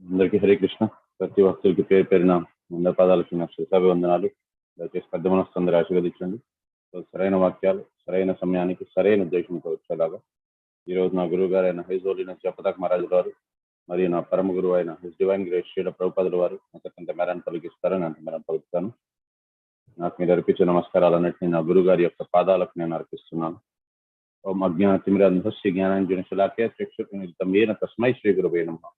అందరికీ హరే కృష్ణ. ప్రతి భక్తులకి పేరు పేరున వంద పాదాలకి నా శుభాభివందనాలు. దయచేసి పెద్ద మనస్సు అందరూ ఆశీర్వదించండి. సరైన వాక్యాలు సరైన సమయానికి సరైన ఉద్దేశంతో వచ్చేలాగా ఈరోజు నా గురువు గారు అయిన హైజ్ హోలీనెస్ జపతాక్ మహారాజు గారు మరియు నా పరమ గురువు అయిన హిజ్ డివైన్ గ్రేస్ శ్రీ ప్రభుపాదుల వారు అంతకంత మేరను పలికిస్తారని అంత మేరను పలుకుతాను. నాకు మీరు అర్పించే నమస్కారాలన్నింటినీ నా గురువు గారి యొక్క పాదాలకు నేను అర్పిస్తున్నాను. ఓం అజ్ఞానతిమిరంధస్య జ్ఞానాంజన శలాఖ్య చక్షుర్మిలితమేన తస్మై శ్రీ గురవే నమః.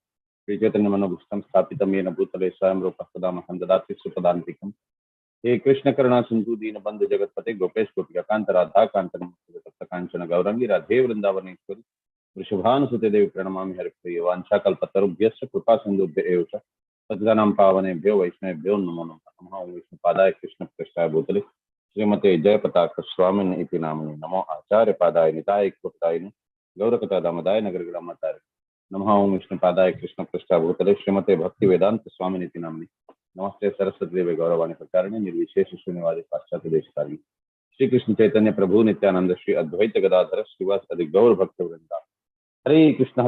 శ్రీ చైతన్యమనోభుష్టం స్థాపితమేన భూతలే స్వయం రూపస్తదామహం దదాతి సుపదాంతికం. హే కృష్ణ కరుణా సింధు దీన బంధు జగత్పతే గోపేశ్ గోపికాంత రాధా కాంచన కాంచన గౌరంగి రాధే వృందావనేశ్వరి వృషభానుసుతే దేవి ప్రణమామి హరిప్రియ వాంఛాకల్పతరుభ్యశ్చ కృపా సింధుభ్యో చ సద్గణాం పావనేభ్యో వైష్ణవేభ్యో నమో నమః. విష్ణు పాదాయ కృష్ణ పృష్ఠాయ భూతలే శ్రీమతే జయపతాక స్వామిన్ ఇతి నామిని నమో ఆచార్య పాదాయ నితాయ కృతాయని గౌరకథా దామదాయ నగరగ్రామతారి నమః. ఓం విష్ణు పాదాయ కృష్ణ పృష్ఠాయ భూతలే శ్రీమతే భక్తి వేదాంత స్వామిన్ ఇతి నామిని నమస్తే సరస్వతి దేవి గౌరవాణి ప్రకారిణి నిర్విశేష శూన్యవాది పాశ్చాత్య దేశకారిణి శ్రీకృష్ణ చైతన్య ప్రభు నిత్యానంద శ్రీ అద్వైత గదాధర శ్రీవాస్ అది గౌర భక్త వృంద. Hare Krishna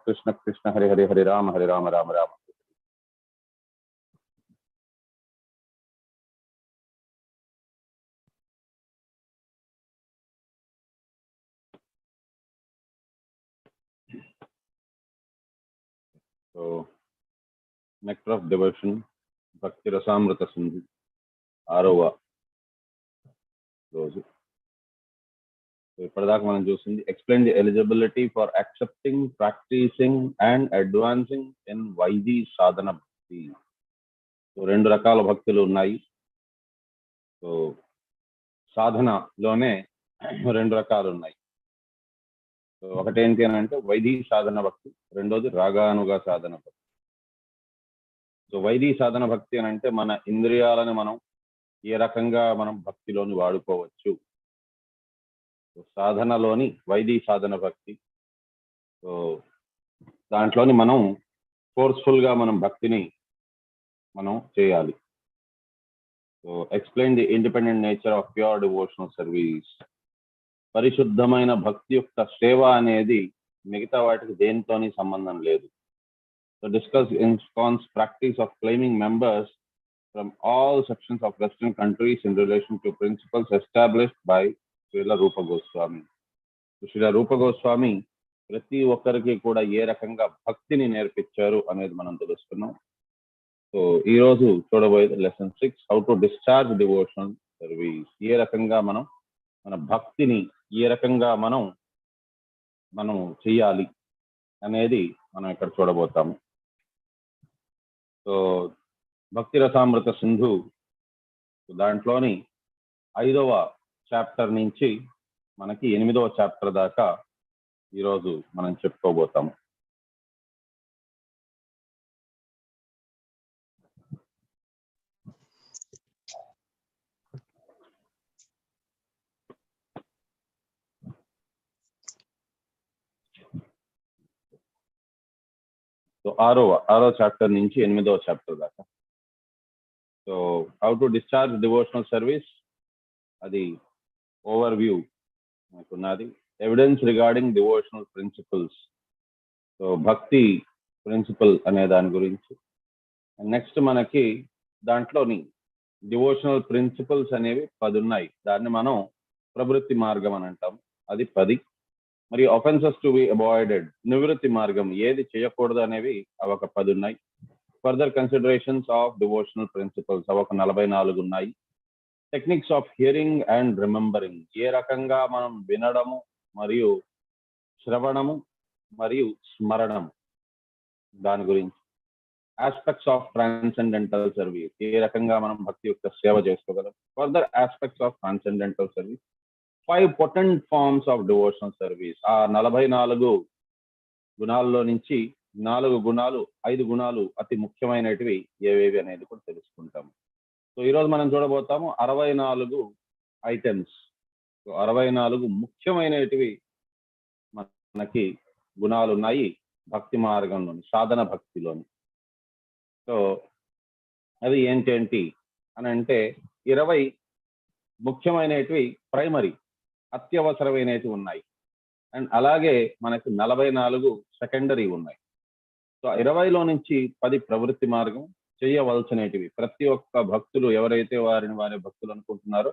Krishna Krishna Hare Hare Hare Rama Rama Rama. So, nectar of devotion, Bhakti Rasamrita Sindhu, 6వ రోజు. ఇప్పటిదాకా మనం చూసింది explain the eligibility for accepting, practicing and advancing in vaidhi sadhana bhakti. So 2 రకాల భక్తులు ఉన్నాయి. సో సాధనలోనే 2 రకాలు ఉన్నాయి. సో ఒకటి ఏంటి అని అంటే వైదీ సాధన భక్తి, రెండోది రాగానుగా సాధన భక్తి. సో వైదీ సాధన భక్తి అని అంటే మన ఇంద్రియాలను మనం ఏ రకంగా మనం భక్తిలోని వాడుకోవచ్చు. సాధనలోని వైదీ సాధన భక్తి, సో దాంట్లోని మనం ఫోర్స్ఫుల్గా మనం భక్తిని మనం చేయాలి. So explain the independent nature of pure devotional service. పరిశుద్ధమైన భక్తి యొక్క సేవ అనేది మిగతా వాటికి దేనితోని సంబంధం లేదు. So discuss ISKCON's practice of claiming members from all sections of Western countries in relation to principles established by Srila Rupa Goswami. Srila Rupa Goswami ప్రతి ఒక్కరికి కూడా ఏ రకంగా భక్తిని నేర్పించారు అనేది మనం తెలుసుకున్నాం. సో ఈరోజు చూడబోయేది lesson 6, how to discharge devotional service. ఏ రకంగా మనం మన భక్తిని ఏ రకంగా మనం చెయ్యాలి అనేది మనం ఇక్కడ చూడబోతాము. సో భక్తి రసామృత సింధు దాంట్లోని 5వ చాప్టర్ నుంచి మనకి 8వ చాప్టర్ దాకా ఈరోజు మనం చెప్పుకోబోతాము. సో 6వ చాప్టర్ నుంచి 8వ చాప్టర్ దాకా. So how to discharge devotional service అది ఓవర్ వ్యూ మనకున్నది. Evidence regarding devotional principles, so bhakti principle అనే దాని గురించి. నెక్స్ట్ మనకి దాంట్లోని డివోషనల్ ప్రిన్సిపల్స్ అనేవి 10 ఉన్నాయి. దాన్ని మనం ప్రవృత్తి మార్గం అని అంటాం, అది 10. మరి అఫెన్సెస్ టు బి అవాయిడెడ్, నివృత్తి మార్గం ఏది చేయకూడదు అనేవి అవి ఒక 10 ఉన్నాయి. Further considerations of devotional principles అవి ఒక 44 ఉన్నాయి. Techniques of hearing and remembering, ఏ రకంగా మనం వినడము మరియు శ్రవణము మరియు స్మరణము దాని గురించి. ఆస్పెక్ట్స్ ఆఫ్ ట్రాన్సెండెంటల్ సర్వీస్, ఏ రకంగా మనం భక్తి యొక్క సేవ చేసుకోగలం. Further aspects of transcendental service. 5 potent forms of devotional service. ఆ 44 గుణాల్లో నుంచి 5 గుణాలు అతి ముఖ్యమైనటివి ఏవేవి అనేది కూడా తెలుసుకుంటాము. సో ఈరోజు మనం చూడబోతాము 64 ఐటమ్స్. సో 64 ముఖ్యమైనటివి మనకి గుణాలు ఉన్నాయి భక్తి మార్గంలోని, సాధన భక్తిలోని. సో అవి ఏంటేంటి అని అంటే 20 ముఖ్యమైనటివి ప్రైమరీ, అత్యవసరమైనవి ఉన్నాయి. అండ్ అలాగే మనకి 44 సెకండరీ ఉన్నాయి. సో 20లో నుంచి 10 ప్రవృత్తి మార్గం చేయవలసినటివి. ప్రతి ఒక్క భక్తులు ఎవరైతే వారి భక్తులు అనుకుంటున్నారో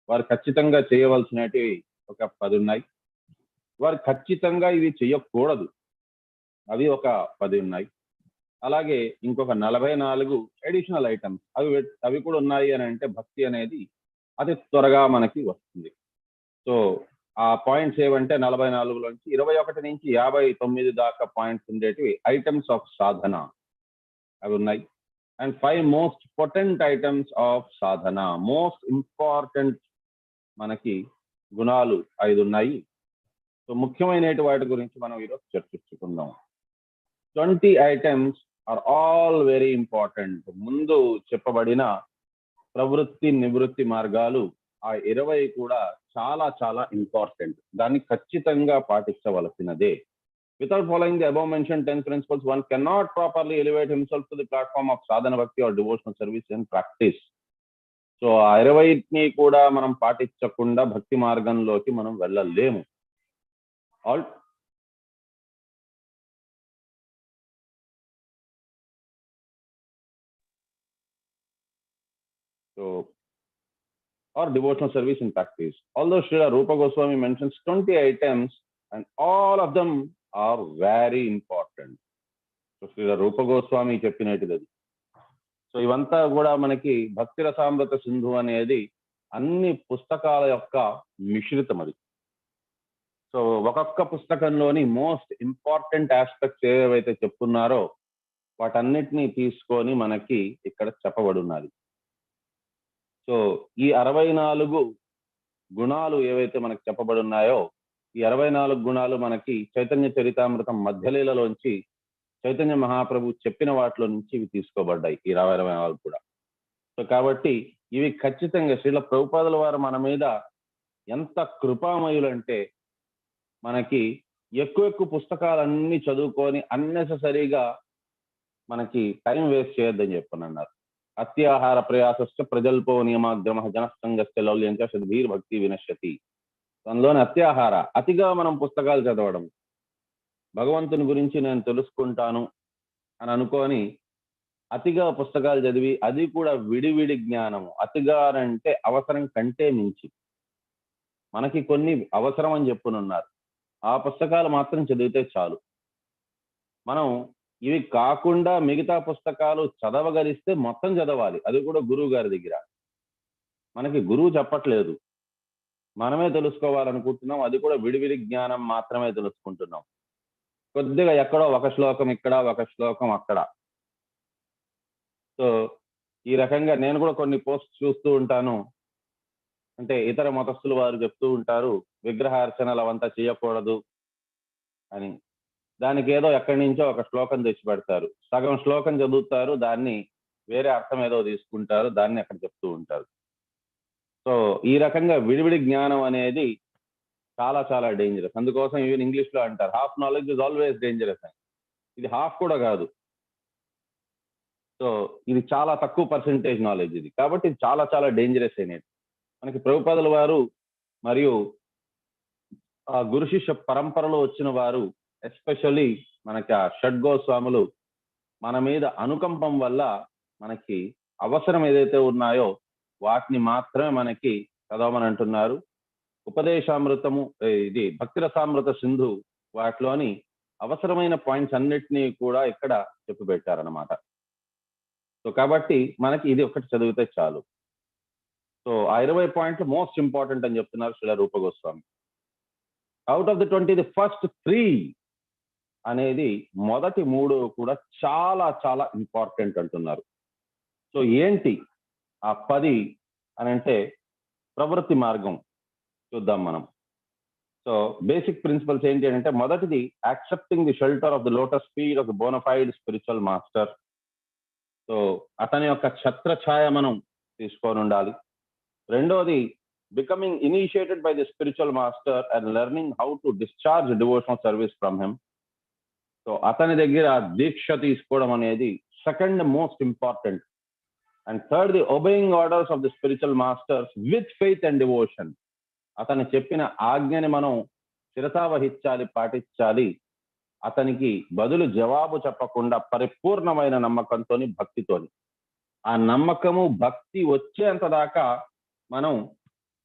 వారు ఖచ్చితంగా చేయవలసినటివి ఒక 10 ఉన్నాయి. వారు ఖచ్చితంగా ఇవి చేయకూడదు, అవి ఒక 10 ఉన్నాయి. అలాగే ఇంకొక 44 అడిషనల్ ఐటమ్స్ అవి కూడా ఉన్నాయి అని అంటే భక్తి అనేది అతి త్వరగా మనకి వస్తుంది. సో ఆ పాయింట్స్ ఏవంటే 44లోంచి 21 నుంచి 59 దాకా పాయింట్స్ ఉండేటివి ఐటమ్స్ ఆఫ్ సాధన అవి ఉన్నాయి. And 5 most potent items of Sadhana, most important మనకి గుణాలు 5 ఉన్నాయి. సో ముఖ్యమైన వాటి గురించి మనం ఈరోజు చర్చించుకుందాం. 20 items are all very important. ముందు చెప్పబడిన ప్రవృత్తి నివృత్తి మార్గాలు ఆ 20 కూడా చాలా చాలా ఇంపార్టెంట్. దాన్ని ఖచ్చితంగా పాటించవలసినదే. Without following the above mentioned 10 principles, one cannot properly elevate himself to the platform of sadhana bhakti or devotional service in practice. So ఆ 20ని కూడా మనం పాటించకుండా భక్తి మార్గంలోకి మనం వెళ్ళలేము. Or devotional service in practice. Although Srila Rupa Goswami mentions 20 items and all of them are very important. So Srila Rupa Goswami చెప్పినది. So ఇవంతా కూడా మనకి భక్తి రసామృత సింధు అనేది అన్ని పుస్తకాల యొక్క మిశ్రితం అది. సో ఒక్కొక్క పుస్తకంలోని మోస్ట్ ఇంపార్టెంట్ ఆస్పెక్ట్స్ ఏవైతే చెప్తున్నారో వాటన్నిటినీ తీసుకొని మనకి ఇక్కడ చెప్పబడున్నది. సో ఈ 64 గుణాలు ఏవైతే మనకు చెప్పబడి ఉన్నాయో ఈ 64 గుణాలు మనకి చైతన్య చరితామృతం మధ్యలీలలోంచి చైతన్య మహాప్రభు చెప్పిన వాటిలో నుంచి ఇవి తీసుకోబడ్డాయి, ఈ 24 కూడా. సో కాబట్టి ఇవి ఖచ్చితంగా శ్రీల ప్రభుపాదుల వారు మన మీద ఎంత కృపామయులు అంటే మనకి ఎక్కువ పుస్తకాలన్నీ చదువుకొని అన్నెసెసరీగా మనకి టైం వేస్ట్ చేయొద్దని చెప్పనన్నారు. అత్యాహార ప్రయాసస్య ప్రజల్పో నియమాగ్రమ జనసంగస్య లౌల్యంచ శుద్ధీర్ భక్తి వినశ్యతి. అందులోని అత్యాహార, అతిగా మనం పుస్తకాలు చదవడం, భగవంతుని గురించి నేను తెలుసుకుంటాను అని అనుకొని అతిగా పుస్తకాలు చదివి అది కూడా విడివిడి జ్ఞానము. అతిగా అంటే అవసరం కంటే మించి. మనకి కొన్ని అవసరం అని చెప్పునున్నారు, ఆ పుస్తకాలు మాత్రం చదివితే చాలు. మనం ఇవి కాకుండా మిగతా పుస్తకాలు చదవగలిస్తే మొత్తం చదవాలి, అది కూడా గురువు గారి దగ్గర. మనకి గురువు చెప్పట్లేదు, మనమే తెలుసుకోవాలనుకుంటున్నాం, అది కూడా విడివిడి జ్ఞానం మాత్రమే తెలుసుకుంటున్నాం. కొద్దిగా ఎక్కడో ఒక శ్లోకం ఇక్కడ, ఒక శ్లోకం అక్కడ. సో ఈ రకంగా నేను కూడా కొన్ని పోస్ట్ చూస్తూ ఉంటాను. అంటే ఇతర మతస్థులు వారు చెప్తూ ఉంటారు విగ్రహార్చనలు అవంతా చేయకూడదు అని. దానికి ఏదో ఎక్కడి నుంచో ఒక శ్లోకం తెచ్చి పెడతారు, సగం శ్లోకం చదువుతారు, దాన్ని వేరే అర్థం ఏదో తీసుకుంటారు, దాన్ని అక్కడ చెప్తూ ఉంటారు. సో ఈ రకంగా విడివిడి జ్ఞానం అనేది చాలా చాలా డేంజరస్. అందుకోసం ఈవెన్ ఇంగ్లీష్ లో అంటారు half knowledge is always dangerous అని. ఇది హాఫ్ కూడా కాదు. సో ఇది చాలా తక్కువ పర్సెంటేజ్ నాలెడ్జ్ ఇది, కాబట్టి ఇది చాలా చాలా డేంజరస్ అయినది. మనకి ప్రభుపాదుల వారు మరియు ఆ గురు శిష్య పరంపరలో వచ్చిన వారు, ఎస్పెషల్లీ మనకి ఆ షడ్గోస్వాములు మన మీద అనుకంపం వల్ల మనకి అవసరం ఏదైతే ఉన్నాయో వాటిని మాత్రమే మనకి చదవమని అంటున్నారు. ఉపదేశామృతము, ఇది భక్తి రసామృత సింధు, వాటిలోని అవసరమైన పాయింట్స్ అన్నిటినీ కూడా ఇక్కడ చెప్పి పెట్టారనమాట. సో కాబట్టి మనకి ఇది ఒకటి చదివితే చాలు. సో ఆ 20 పాయింట్లు మోస్ట్ ఇంపార్టెంట్ అని చెప్తున్నారు Srila Rupa Goswami. Out of the 20 the first 3 అనేది మొదటి 3 కూడా చాలా చాలా ఇంపార్టెంట్ అంటున్నారు. సో ఏంటి ఆ 10 అని అంటే ప్రవృత్తి మార్గం చూద్దాం మనం. సో బేసిక్ ప్రిన్సిపల్స్ ఏంటి అంటే మొదటిది accepting the shelter of the lotus feet of the bona fide spiritual master. So అతని యొక్క ఛత్రఛాయ మనం తీసుకొని ఉండాలి. రెండోది becoming initiated by the spiritual master and learning how to discharge devotional service from him. So అతని దగ్గర దీక్ష తీసుకోవడం అనేది second most important. And third the obeying orders of the spiritual masters with faith and devotion. అతను చెప్పిన ఆజ్ఞని మనం శిరసావహించాలి, పాటించాలి. అతనికి బదులు జవాబు చెప్పకుండా పరిపూర్ణమైన నమ్మకంతోని, భక్తితోని, ఆ నమ్మకము భక్తి వచ్చేంత దాకా మనం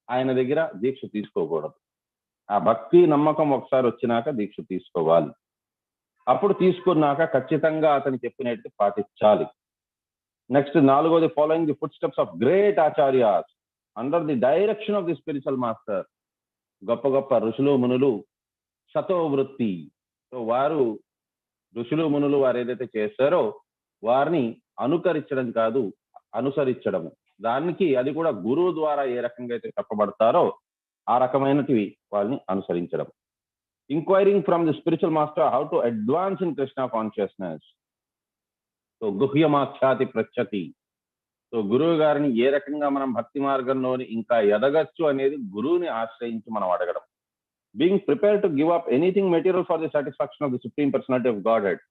ఆయన దగ్గర దీక్ష తీసుకోకూడదు. ఆ భక్తి నమ్మకం ఒకసారి వచ్చినాక దీక్ష తీసుకోవాలి. అప్పుడు తీసుకున్నాక ఖచ్చితంగా అతను చెప్పినట్టు పాటించాలి. నెక్స్ట్ 4వది, following the footsteps of great acharyas under the direction of the spiritual master. గొప్ప గొప్ప ఋషులు మునులు సతో వృత్తి, సో వారు ఋషులు మునులు వారు ఏదైతే చేస్తారో వారిని అనుకరించడం కాదు, అనుసరించడము. దానికి అది కూడా గురువు ద్వారా ఏ రకంగా అయితే చెప్పబడతారో ఆ రకమైనటివి వాళ్ళని అనుసరించడం. Inquiring from the spiritual master how to advance in Krishna consciousness. So గుహ్యమాఖ్యాతి ప్రచ్చతి. సో గురువు గారిని ఏ రకంగా మనం భక్తి మార్గంలోని ఇంకా ఎదగచ్చు అనేది గురువుని ఆశ్రయించి మనం అడగడం. Being prepare to give up anything material for the satisfaction of the supreme personality of godhead.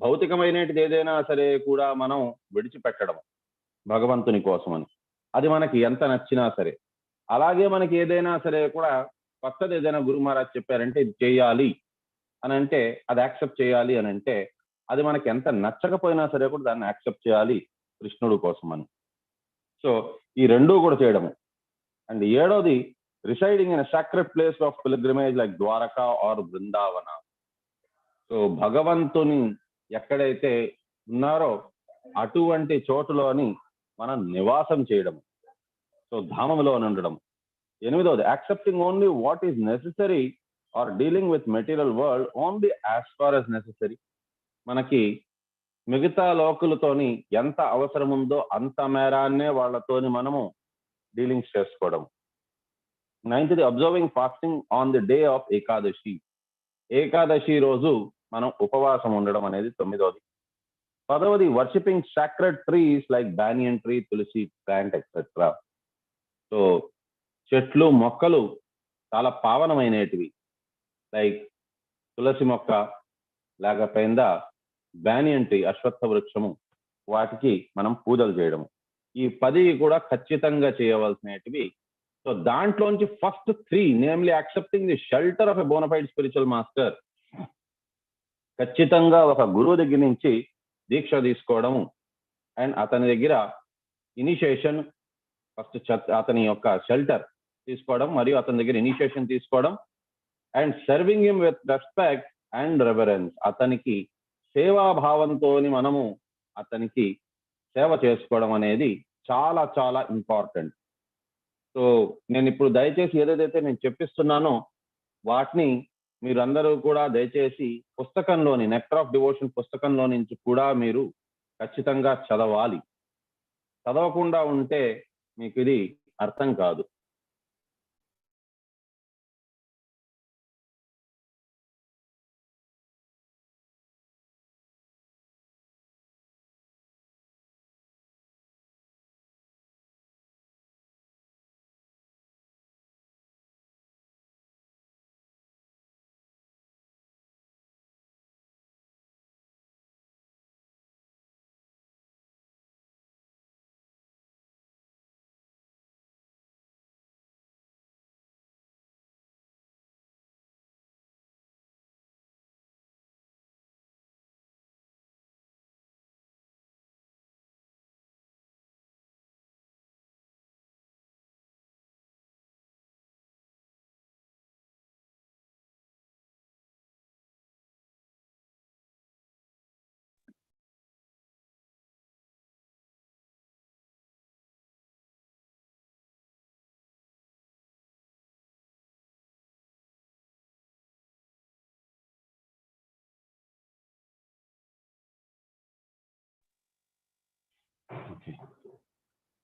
భౌతికమైనది ఏదైనా సరే కూడా మనం విడిచిపెట్టడం భగవంతుని కోసమని, అది మనకి ఎంత నచ్చినా సరే. అలాగే మనకి ఏదైనా సరే కూడా కొత్తది ఏదైనా గురు మహారాజ్ చెప్పారంటే ఇది చేయాలి అని అంటే అది యాక్సెప్ట్ చేయాలి అని అంటే అది మనకి ఎంత నచ్చకపోయినా సరే కూడా దాన్ని యాక్సెప్ట్ చేయాలి కృష్ణుడు కోసమని. సో ఈ రెండూ కూడా చేయడము. అండ్ 7వది, residing in sacred place of pilgrimage like Dwarka or Vrindavan. So భగవంతుని ఎక్కడైతే ఉన్నారో అటువంటి చోటులోని మనం నివాసం చేయడం, సో ధామంలో ఉండడం. 8వది, accepting only what is necessary or dealing with material world only as far as necessary. మనకి మిగతా లోకులతోని ఎంత అవసరం ఉందో అంత మేరాన్నే వాళ్ళతోని మనము డీలింగ్స్ చేసుకోవడం. 9వది, observing fasting on the day of Ekadashi. Ekadashi రోజు మనం ఉపవాసం ఉండడం అనేది 9వది. 10వది, worshipping sacred trees like banyan tree, tulsi plant etcetera. So చెట్లు మొక్కలు చాలా పావనమైనటివి, లైక్ తులసి మొక్క లేకపోయిందా బ్యానియన్ ట్రీ అశ్వత్థ వృక్షము, వాటికి మనం పూజలు చేయడము. ఈ 10 కూడా ఖచ్చితంగా చేయవలసినటివి. సో దాంట్లోంచి first 3, namely accepting the shelter of a bona fide spiritual master, ఖచ్చితంగా ఒక గురువు దగ్గర నుంచి దీక్ష తీసుకోవడము అండ్ అతని దగ్గర ఇనిషియేషన్ ఫస్ట్ అతని యొక్క షెల్టర్ తీసుకోవడం మరియు అతని దగ్గర ఇనిషియేషన్ తీసుకోవడం and serving him with respect and reverence. అతనికి సేవాభావంతో మనము అతనికి సేవ చేసుకోవడం అనేది చాలా చాలా ఇంపార్టెంట్. సో నేను ఇప్పుడు దయచేసి ఏదైతే నేను చెప్పిస్తున్నానో వాటిని మీరందరూ కూడా దయచేసి పుస్తకంలోని నెక్టర్ ఆఫ్ డివోషన్ పుస్తకంలో నుంచి కూడా మీరు ఖచ్చితంగా చదవాలి. చదవకుండా ఉంటే మీకు ఇది అర్థం కాదు.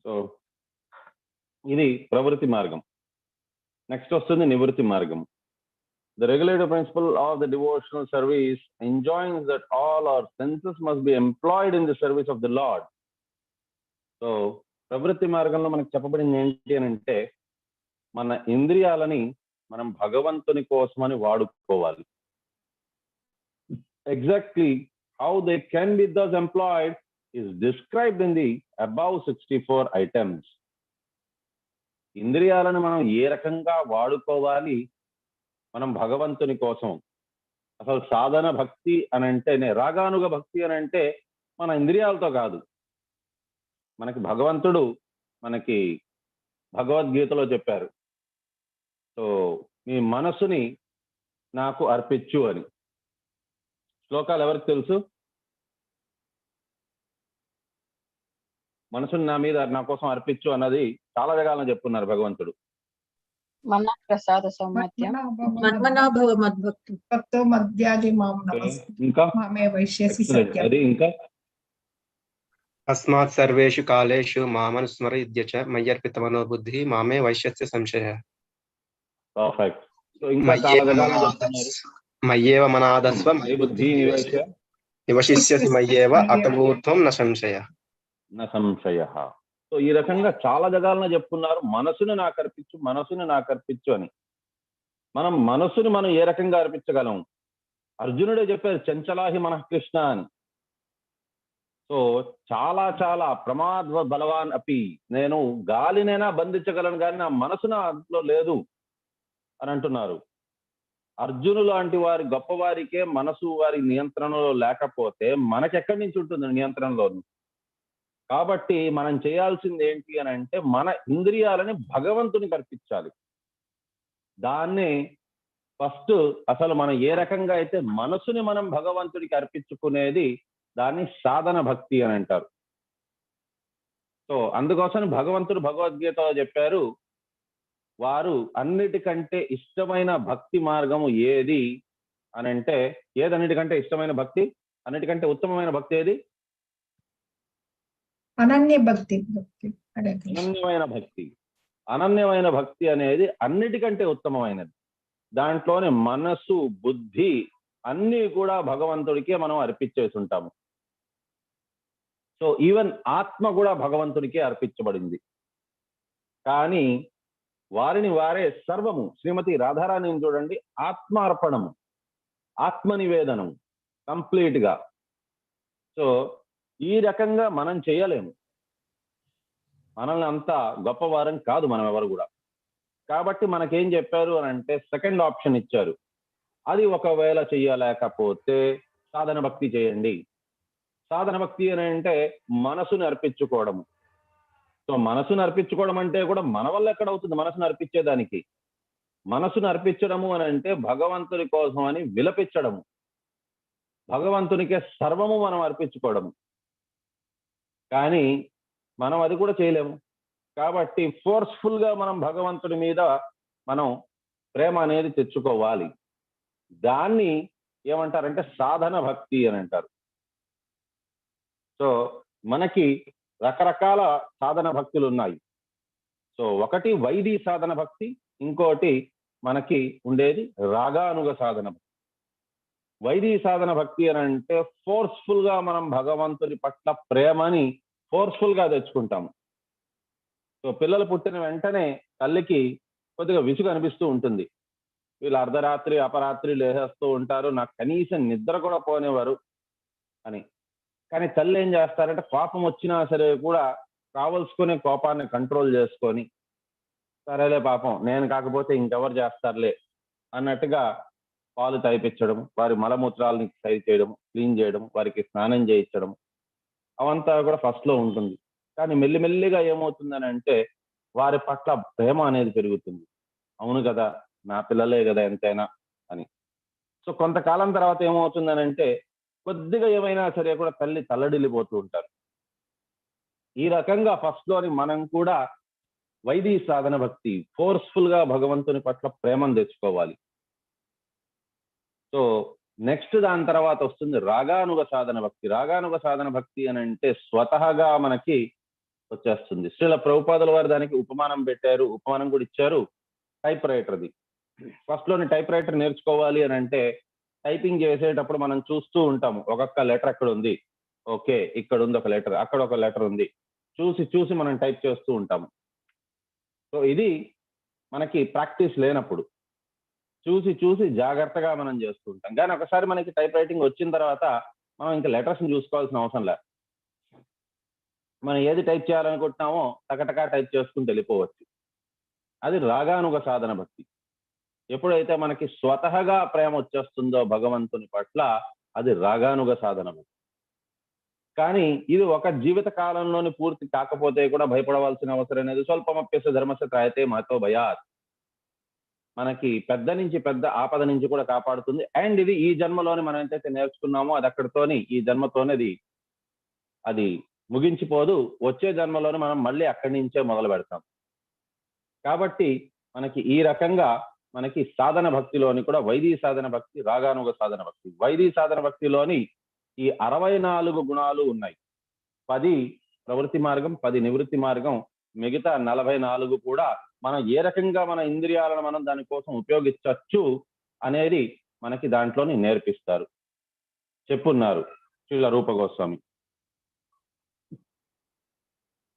సో ఇది ప్రవృత్తి మార్గం. నెక్స్ట్ వస్తుంది నివృత్తి మార్గం. The regulative principle of the devotional service enjoins that all our senses must be employed in the service of the Lord. So ప్రవృత్తి మార్గంలో మనకు చెప్పబడింది ఏంటి అని అంటే మన ఇంద్రియాలని మనం భగవంతుని కోసమని వాడుకోవాలి. Exactly how they can be thus employed is described in the above 64 items. ఇంద్రియాలను మనం ఏ రకంగా వాడుకోవాలి మనం భగవంతుని కోసం అసలు సాధన భక్తి అని అంటేనే, రాగానుగ భక్తి అని అంటే మన ఇంద్రియాలతో కాదు. మనకి భగవంతుడు మనకి భగవద్గీతలో చెప్పారు, సో మీ మనసుని నాకు అర్పించు అని. శ్లోకాలు ఎవరికి తెలుసు? మనసుని నా మీద నా కోసం అర్పించు అన్నది చాలా విధాలను చెప్పున్నారు భగవంతుడు. మన ప్రసాద సౌమత్యం మన్మనాభవ మద్భక్తు భక్తో మధ్యాది మాం నమస్తే ఇంకా మామే వైశ్యసి excellent. సత్యం. అది ఇంకా అస్మాత్ సర్వేషు కాలేషు మామనుస్మరయుధ్య చ మయ్యర్పితమనో బుద్ధి మామే వైశ్యస్య సంశయ. పర్ఫెక్ట్. సో ఇంకా చాలా విధాలు చెప్తున్నారు. మయ్యేవ మనాదస్వ మై బుద్ధి నివేశ నివశిష్యసి మయ్యేవ అతమూర్ధ్వం న సంశయ. నా సంశయ. సో ఈ రకంగా చాలా జగాలను చెప్పుకున్నారు, మనసుని నాకు అర్పించు, మనసుని నాకు అర్పించు అని. మనం మనసుని మనం ఏ రకంగా అర్పించగలం? అర్జునుడే చెప్పారు, చంచలాహి మనః కృష్ణ అని. సో చాలా చాలా ప్రమాద బలవాన్ అపి, నేను గాలినైనా బంధించగలను కానీ నా మనసు నా అందులో లేదు అని అంటున్నారు. అర్జును లాంటి వారి గొప్పవారికే మనసు వారి నియంత్రణలో లేకపోతే మనకెక్కడి నుంచి ఉంటుంది నియంత్రణలో? కాబట్టి మనం చేయాల్సింది ఏంటి అని అంటే, మన ఇంద్రియాలని భగవంతునికి అర్పించాలి. దాన్ని ఫస్ట్ అసలు మనం ఏ రకంగా అయితే మనసుని మనం భగవంతుడికి అర్పించుకునేది, దాన్ని సాధన భక్తి అని అంటారు. సో అందుకోసం భగవంతుడు భగవద్గీతలో చెప్పారు, వారు అన్నిటికంటే ఇష్టమైన భక్తి మార్గము ఏది అని అంటే, ఏదన్నిటికంటే ఇష్టమైన భక్తి, అన్నిటికంటే ఉత్తమమైన భక్తి ఏది? అనన్య భక్తి. అనన్యమైన భక్తి. అనన్యమైన భక్తి అనేది అన్నిటికంటే ఉత్తమమైనది. దాంట్లోనే మనసు, బుద్ధి అన్నీ కూడా భగవంతుడికే మనం అర్పించేసి ఉంటాము. సో ఈవెన్ ఆత్మ కూడా భగవంతుడికే అర్పించబడింది. కానీ వారిని వారే సర్వము, శ్రీమతి రాధారాణిని చూడండి, ఆత్మార్పణము, ఆత్మ నివేదనం కంప్లీట్ గా. సో ఈ రకంగా మనం చేయలేము, మనల్ని అంత గొప్పవారం కాదు మనం ఎవరు కూడా. కాబట్టి మనకేం చెప్పారు అని అంటే, సెకండ్ ఆప్షన్ ఇచ్చారు. అది ఒకవేళ చెయ్యలేకపోతే సాధన భక్తి చేయండి. సాధన భక్తి అని అంటే మనసుని అర్పించుకోవడము. సో మనసును అర్పించుకోవడం అంటే కూడా మన వల్ల ఎక్కడ అవుతుంది మనసును అర్పించేదానికి? మనసును అర్పించడము అని అంటే భగవంతుని కోసం అని విలపించడము, భగవంతునికే సర్వము మనం అర్పించుకోవడము. కానీ మనం అది కూడా చేయలేము. కాబట్టి ఫోర్స్ఫుల్ గా మనం భగవంతుడి మీద మనం ప్రేమ అనేది తెచ్చుకోవాలి. దాన్ని ఏమంటారంటే సాధన భక్తి అని అంటారు. సో మనకి రకరకాల సాధన భక్తులు ఉన్నాయి. సో ఒకటి వైదీ సాధన భక్తి, ఇంకోటి మనకి ఉండేది రాగానుగ సాధన భక్తి. వైదీ సాధన భక్తి అని అంటే ఫోర్స్ఫుల్ గా మనం భగవంతుని పట్ల ప్రేమని ఫోర్స్ఫుల్ గా తెచ్చుకుంటాము. సో పిల్లలు పుట్టిన వెంటనే తల్లికి కొద్దిగా విసుగు అనిపిస్తూ ఉంటుంది. వీళ్ళు అర్ధరాత్రి అపరాత్రి లేచేస్తూ ఉంటారు, నాకు కనీసం నిద్ర కూడా పోనేవారు అని. కానీ తల్లి ఏం చేస్తారంటే, కోపం వచ్చినా సరే కూడా కావలసుకునే కోపాన్ని కంట్రోల్ చేసుకొని, సరేలే పాపం నేను కాకపోతే ఇంకెవరు చేస్తారులే అన్నట్టుగా పాలు తాగిపించడం, వారి మలమూత్రాలని సరి చేయడం, క్లీన్ చేయడం, వారికి స్నానం చేయించడం, అవంతా కూడా ఫస్ట్ లో ఉంటుంది. కానీ మెల్లిమెల్లిగా ఏమవుతుందని అంటే వారి పట్ల ప్రేమ అనేది పెరుగుతుంది. అవును కదా, నా పిల్లలే కదా ఎంతైనా అని. సో కొంతకాలం తర్వాత ఏమవుతుందని అంటే కొద్దిగా ఏమైనా సరే కూడా తల్లి తల్లడిల్లిపోతూ ఉంటారు. ఈ రకంగా ఫస్ట్ లోని మనం కూడా వైదీ సాధన భక్తి ఫోర్స్ఫుల్ గా భగవంతుని పట్ల ప్రేమను తెచ్చుకోవాలి. సో నెక్స్ట్ దాని తర్వాత వస్తుంది రాగానుగ సాధన భక్తి. రాగానుగ సాధన భక్తి అని అంటే స్వతహాగా మనకి వచ్చేస్తుంది. శ్రీల ప్రభుపాదుల వారు దానికి ఉపమానం పెట్టారు, ఉపమానం కూడా ఇచ్చారు, టైప్ రైటర్ది. ఫస్ట్ లోని టైప్ రైటర్ నేర్చుకోవాలి అని అంటే టైపింగ్ చేసేటప్పుడు మనం చూస్తూ ఉంటాము, ఒక్కొక్క లెటర్ ఎక్కడ ఉంది, ఓకే ఇక్కడ ఉంది ఒక లెటర్, అక్కడ ఒక లెటర్ ఉంది, చూసి చూసి మనం టైప్ చేస్తూ ఉంటాము. సో ఇది మనకి ప్రాక్టీస్ లేనప్పుడు చూసి చూసి జాగ్రత్తగా మనం చేస్తూ ఉంటాం. కానీ ఒకసారి మనకి టైప్ రైటింగ్ వచ్చిన తర్వాత మనం ఇంకా లెటర్స్ని చూసుకోవాల్సిన అవసరం లేదు. మనం ఏది టైప్ చేయాలనుకుంటున్నామో టకటకా టైప్ చేసుకుంటూ వెళ్ళిపోవచ్చు. అది రాగానుగ సాధన భక్తి. ఎప్పుడైతే మనకి స్వతహగా ప్రేమ వచ్చేస్తుందో భగవంతుని పట్ల, అది రాగానుగ సాధన. కానీ ఇది ఒక జీవిత కాలంలోని పూర్తి కాకపోతే కూడా భయపడవలసిన అవసరం లేదు. స్వల్పమప్యస్య ధర్మస్య త్రాయతే మహతో భయాత్. మనకి పెద్ద నుంచి పెద్ద ఆపద నుంచి కూడా కాపాడుతుంది. అండ్ ఇది ఈ జన్మలోని మనం ఎంతైతే నేర్చుకున్నామో అది అక్కడితోని, ఈ జన్మతోనే అది ముగించిపోదు. వచ్చే జన్మలోనే మనం మళ్ళీ అక్కడి నుంచే మొదలు పెడతాం. కాబట్టి మనకి ఈ రకంగా మనకి సాధన భక్తిలోని కూడా వైదీ సాధన భక్తి, రాగానుగ సాధన భక్తి. వైదీ సాధన భక్తిలోని ఈ 64 గుణాలు ఉన్నాయి. 10 ప్రవృత్తి మార్గం, 10 నివృత్తి మార్గం, మిగతా 44 కూడా మనం ఏ రకంగా మన ఇంద్రియాలను మనం దానికోసం ఉపయోగించవచ్చు అనేది మనకి దాంట్లోని నేర్పిస్తారు, చెప్పున్నారు Srila Rupa Goswami.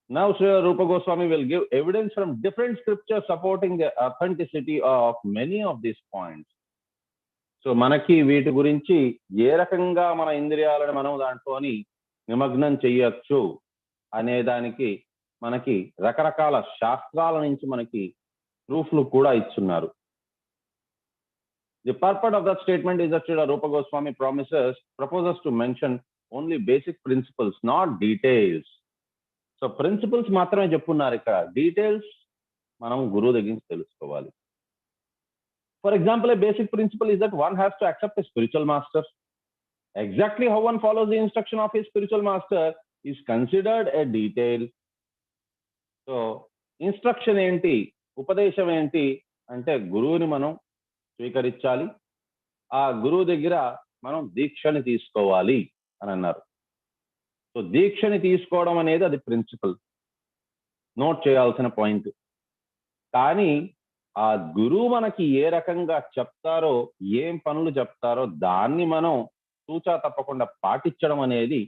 Now Srila Rupa Goswami will give evidence from different scriptures supporting the authenticity of many of these points. So మనకి వీటి గురించి ఏ రకంగా మన ఇంద్రియాలను మనం దాంట్లోని నిమగ్నం చెయ్యొచ్చు అనే దానికి మనకి రకరకాల శాస్త్రాల నుంచి మనకి ప్రూఫ్లు కూడా ఇస్తున్నారు. The purport of that statement is that Srila Rupa Goswami proposes to mention only basic principles, not details. So principles మాత్రమే చెప్పున్నారు, ఇక్కడ డీటెయిల్స్ మనం గురువు దగ్గర నుంచి తెలుసుకోవాలి. For example, a basic principle is that one has to accept a spiritual master. Exactly how one follows the instruction of his spiritual master is considered a detail. So, instruction ఏంటి, ఉపదేశం ఏంటి అంటే గురువుని మనం స్వీకరించాలి, ఆ గురువు దగ్గర మనం దీక్షని తీసుకోవాలి అని అన్నారు. సో దీక్షని తీసుకోవడం అనేది అది ప్రిన్సిపల్, నోట్ చేయాల్సిన పాయింట్. కానీ ఆ గురువు మనకి ఏ రకంగా చెప్తారో, ఏం పనులు చెప్తారో దాన్ని మనం తూచా తప్పకుండా పాటించడం అనేది,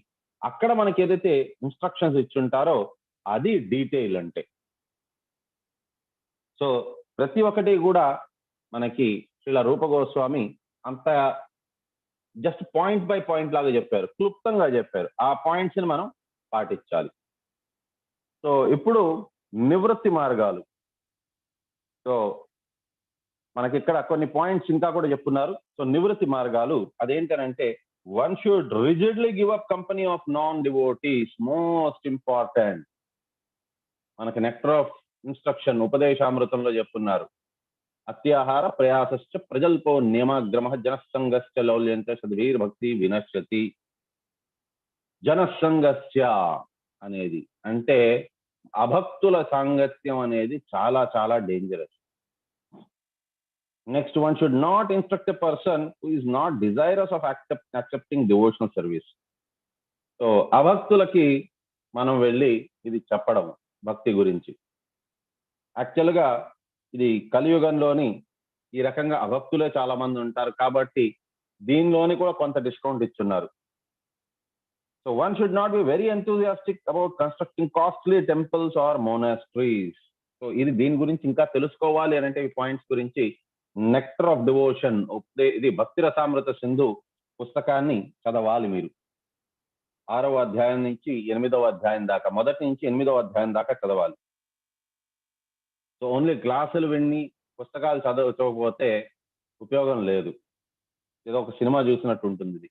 అక్కడ మనకి ఏదైతే ఇన్స్ట్రక్షన్స్ ఇచ్చుంటారో అది డీటెయిల్ అంటే. సో ప్రతి ఒక్కటి కూడా మనకి శ్రీల రూప గోస్వామి అంత జస్ట్ పాయింట్ బై పాయింట్ లాగా చెప్పారు, క్లుప్తంగా చెప్పారు. ఆ పాయింట్స్ ని మనం పాటించాలి. సో ఇప్పుడు నివృత్తి మార్గాలు. సో మనకి ఇక్కడ కొన్ని పాయింట్స్ ఇంకా కూడా చెప్తున్నారు. సో నివృత్తి మార్గాలు అదేంటనంటే, one should rigidly give up company of non devotees, most important. మనకి నెక్టర్ ఆఫ్ ఇన్స్ట్రక్షన్ ఉపదేశామృతంలో చెప్తున్నారు. అత్యాహార ప్రయాసశ్చ ప్రజల్పో నియమగ్రమ జనసంగస్య లౌల్యంత సద్వీర్ భక్తి వినశ్యతి. జనసంగస్య అనేది అంటే అభక్తుల సాంగత్యం అనేది చాలా చాలా dangerous. Next, one should not instruct a person who is not desirous of accepting devotional service. So అభక్తులకి మనం వెళ్ళి ఇది చెప్పడం భక్తి గురించి. యాక్చువల్గా ఇది కలియుగంలోని ఈ రకంగా అభక్తులే చాలా మంది ఉంటారు కాబట్టి దీనిలోని కూడా కొంత డిస్కౌంట్ ఇచ్చున్నారు. So one should not be very enthusiastic about constructing costly temples or monasteries. So ఇది దీని గురించి ఇంకా తెలుసుకోవాలి అని అంటే ఈ పాయింట్స్ గురించి నెక్టర్ ఆఫ్ డివోషన్, ఇది భక్తి రసామృత సింధు పుస్తకాన్ని చదవాలి మీరు. 6వ అధ్యాయం నుంచి 8వ అధ్యాయం దాకా, మొదటి నుంచి 8వ అధ్యాయం దాకా చదవాలి. సో ఓన్లీ క్లాసులు విని పుస్తకాలు చదవకపోతే ఉపయోగం లేదు. ఏదో ఒక సినిమా చూసినట్టు ఉంటుంది. ఇది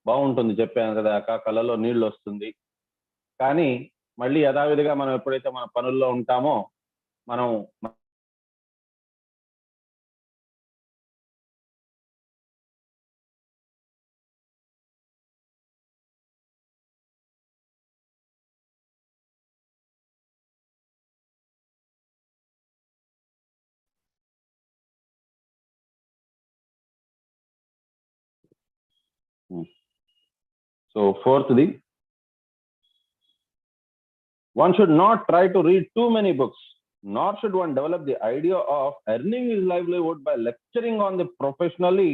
బాగుంటుంది, చెప్పాను కదా, కళ్ళలో నీళ్ళు వస్తుంది. కానీ మళ్ళీ యథావిధిగా మనం ఎప్పుడైతే మన పనుల్లో ఉంటామో మనం So fourth, one should not try to read too many books, nor should one develop the idea of earning his livelihood by lecturing on the professionally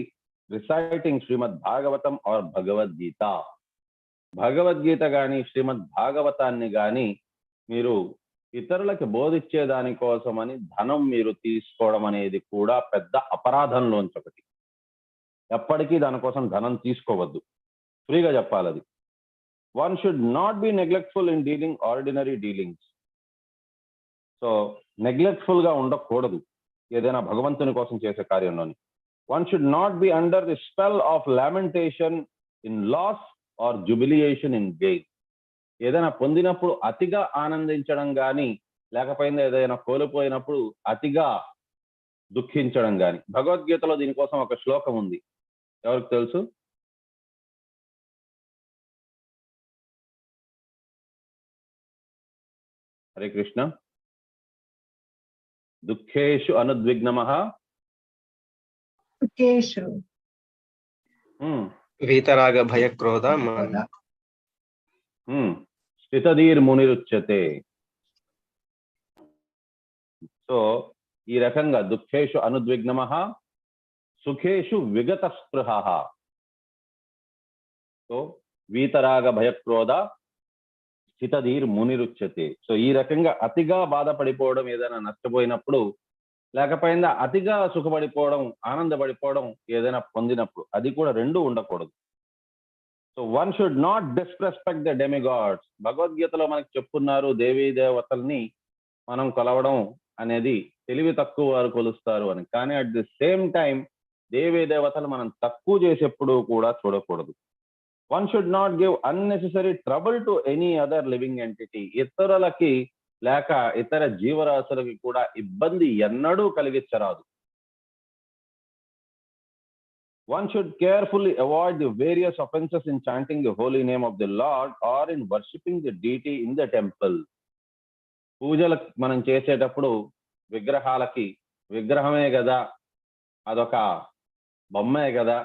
reciting Srimad Bhagavatam or Bhagavad Gita. Bhagavad Gita gaani Srimad Bhagavatanni gaani మీరు ఇతరులకు బోధించే దానికోసమని ధనం మీరు తీసుకోవడం అనేది కూడా పెద్ద అపరాధంలోంచి ఒకటి. ఎప్పటికీ దానికోసం ధనం తీసుకోవద్దు, ఫ్రీగా చెప్పాలి అది. One should not be neglectful in dealing ordinary dealings. So neglectful గా ఉండకూడదు. ఏదైనా భగవంతుని కోసం చేసే కార్యంలోని. One should not be under the spell of lamentation in loss or jubilation in gain. ఏదైనా పొందినప్పుడు అతిగా ఆనందించడం కానీ, లేకపోతే ఏదైనా కోల్పోయినప్పుడు అతిగా దుఃఖించడం కానీ. భగవద్గీతలో దీనికోసం ఒక శ్లోకం ఉంది, ఎవరికి తెలుసు? హరే కృష్ణ. దుఃఖేషు అనుద్విగ్నమః సుఖేషు వీతరాగ భయ క్రోధ స్థితధీర్ మునిరుచ్యతే. సో ఈ రకంగా దుఃఖేషు అనుద్విగ్నమః, సుఖేషు విగత స్పృహః. సో వీతరాగ భయక్రోధ స్థితధీర్ మునిరుచ్యతే. సో ఈ రకంగా అతిగా బాధపడిపోవడం, ఏదైనా నష్టపోయినప్పుడు, లేకపోయిందా అతిగా సుఖపడిపోవడం, ఆనందపడిపోవడం ఏదైనా పొందినప్పుడు, అది కూడా రెండు ఉండకూడదు. So one should not disrespect the demigods. భగవద్గీతలో మనకి చెప్పున్నారు దేవీ దేవతల్ని మనం కొలవడం అనేది తెలివి తక్కువ వారు కొలుస్తారు అని. కానీ అట్ ది సేమ్ టైం దేవీ దేవతలు మనం తక్కువ చేసేప్పుడు కూడా చూడకూడదు. One should not give unnecessary trouble to any other living entity. ఇతరులకి లేక ఇతర జీవరాశులకి కూడా ఇబ్బంది ఎన్నడూ కలిగించరాదు. One should carefully avoid the various offenses in chanting the holy name of the Lord or in worshipping the deity in the temple. పూజలు మనం చేసేటప్పుడు విగ్రహాలకి, విగ్రహమే కదా, అదొక బొమ్మే కదా,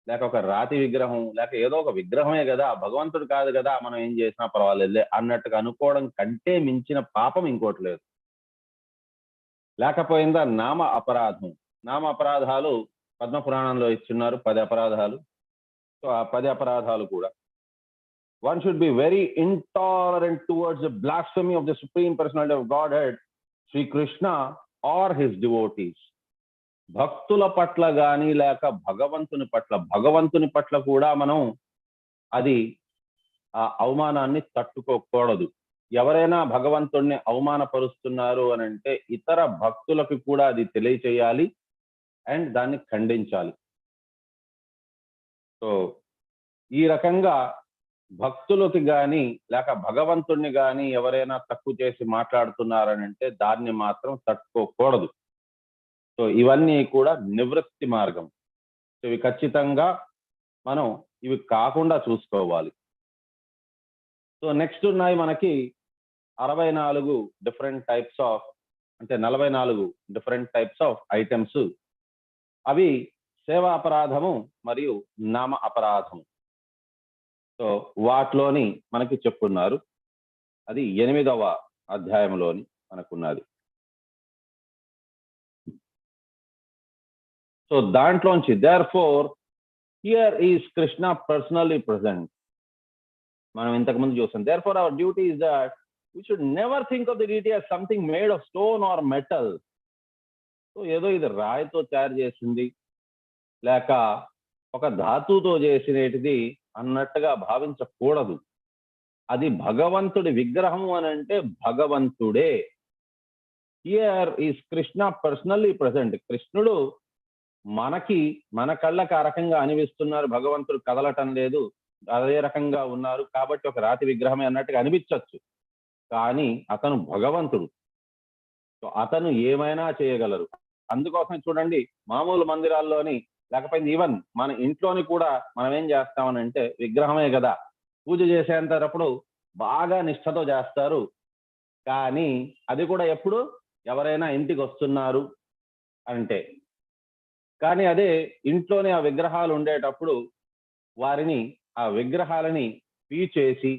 లేక ఒక రాతి విగ్రహం, లేక ఏదో ఒక విగ్రహమే కదా, భగవంతుడు కాదు కదా, మనం ఏం చేసినా పర్వాలేదులే అన్నట్టుగా అనుకోవడం కంటే మించిన పాపం ఇంకోటి లేదు. లేకపోయిందా నామ అపరాధం. నామ అపరాధాలు పద్మ పురాణంలో ఇచ్చున్నారు 10 అపరాధాలు. సో ఆ 10 అపరాధాలు కూడా. One should be very intolerant towards the blasphemy of the supreme personality of Godhead Shri Krishna or his devotees. భక్తుల పట్ల కానీ లేక భగవంతుని పట్ల కూడా మనం అది ఆ అవమానాన్ని తట్టుకోకూడదు. ఎవరైనా భగవంతుణ్ణి అవమానపరుస్తున్నారు అని అంటే ఇతర భక్తులకు కూడా అది తెలియచేయాలి అండ్ దాన్ని ఖండించాలి. సో ఈ రకంగా భక్తులకి కానీ లేక భగవంతుణ్ణి కానీ ఎవరైనా తక్కువ చేసి మాట్లాడుతున్నారని అంటే దాన్ని మాత్రం తట్టుకోకూడదు. సో ఇవన్నీ కూడా నివృత్తి మార్గం. సో ఇవి ఖచ్చితంగా మనం ఇవి కాకుండా చూసుకోవాలి. సో నెక్స్ట్ ఉన్నాయి మనకి 64 డిఫరెంట్ టైప్స్ ఆఫ్, అంటే 44 డిఫరెంట్ టైప్స్ ఆఫ్ ఐటమ్స్. అవి సేవా అపరాధము మరియు నామ అపరాధము. సో వాటిలోని మనకి చెప్పున్నారు. అది 8వ అధ్యాయంలోని మనకున్నది. సో దాంట్లోంచి therefore here is Krishna personally present. మనం ఇంతకుముందు చూసాం. therefore our duty is that we should never think of the deity as something made of stone or metal. So ఏదో ఇది రాయితో తయారు చేసింది లేక ఒక ధాతుతో చేసినది అన్నట్టుగా భావించకూడదు. అది భగవంతుడి విగ్రహము అని అంటే భగవంతుడే. Here is Krishna personally present. కృష్ణుడు మన కళ్ళకి ఆ రకంగా అనిపిస్తున్నారు, భగవంతుడు కదలటం లేదు, అదే రకంగా ఉన్నారు కాబట్టి ఒక రాతి విగ్రహమే అన్నట్టుగా అనిపించవచ్చు. కానీ అతను భగవంతుడు. సో అతను ఏమైనా చేయగలరు. అందుకోసం చూడండి, మామూలు మందిరాల్లోని లేకపోతే ఈవెన్ మన ఇంట్లోని కూడా మనం ఏం చేస్తామని అంటే విగ్రహమే కదా, పూజ చేసేంతప్పుడు బాగా నిష్ఠతో చేస్తారు. కానీ అది కూడా ఎప్పుడు ఎవరైనా ఇంటికి వస్తున్నారు అంటే. కానీ అదే ఇంట్లోనే ఆ విగ్రహాలు ఉండేటప్పుడు వారిని ఆ విగ్రహాలని పీచేసి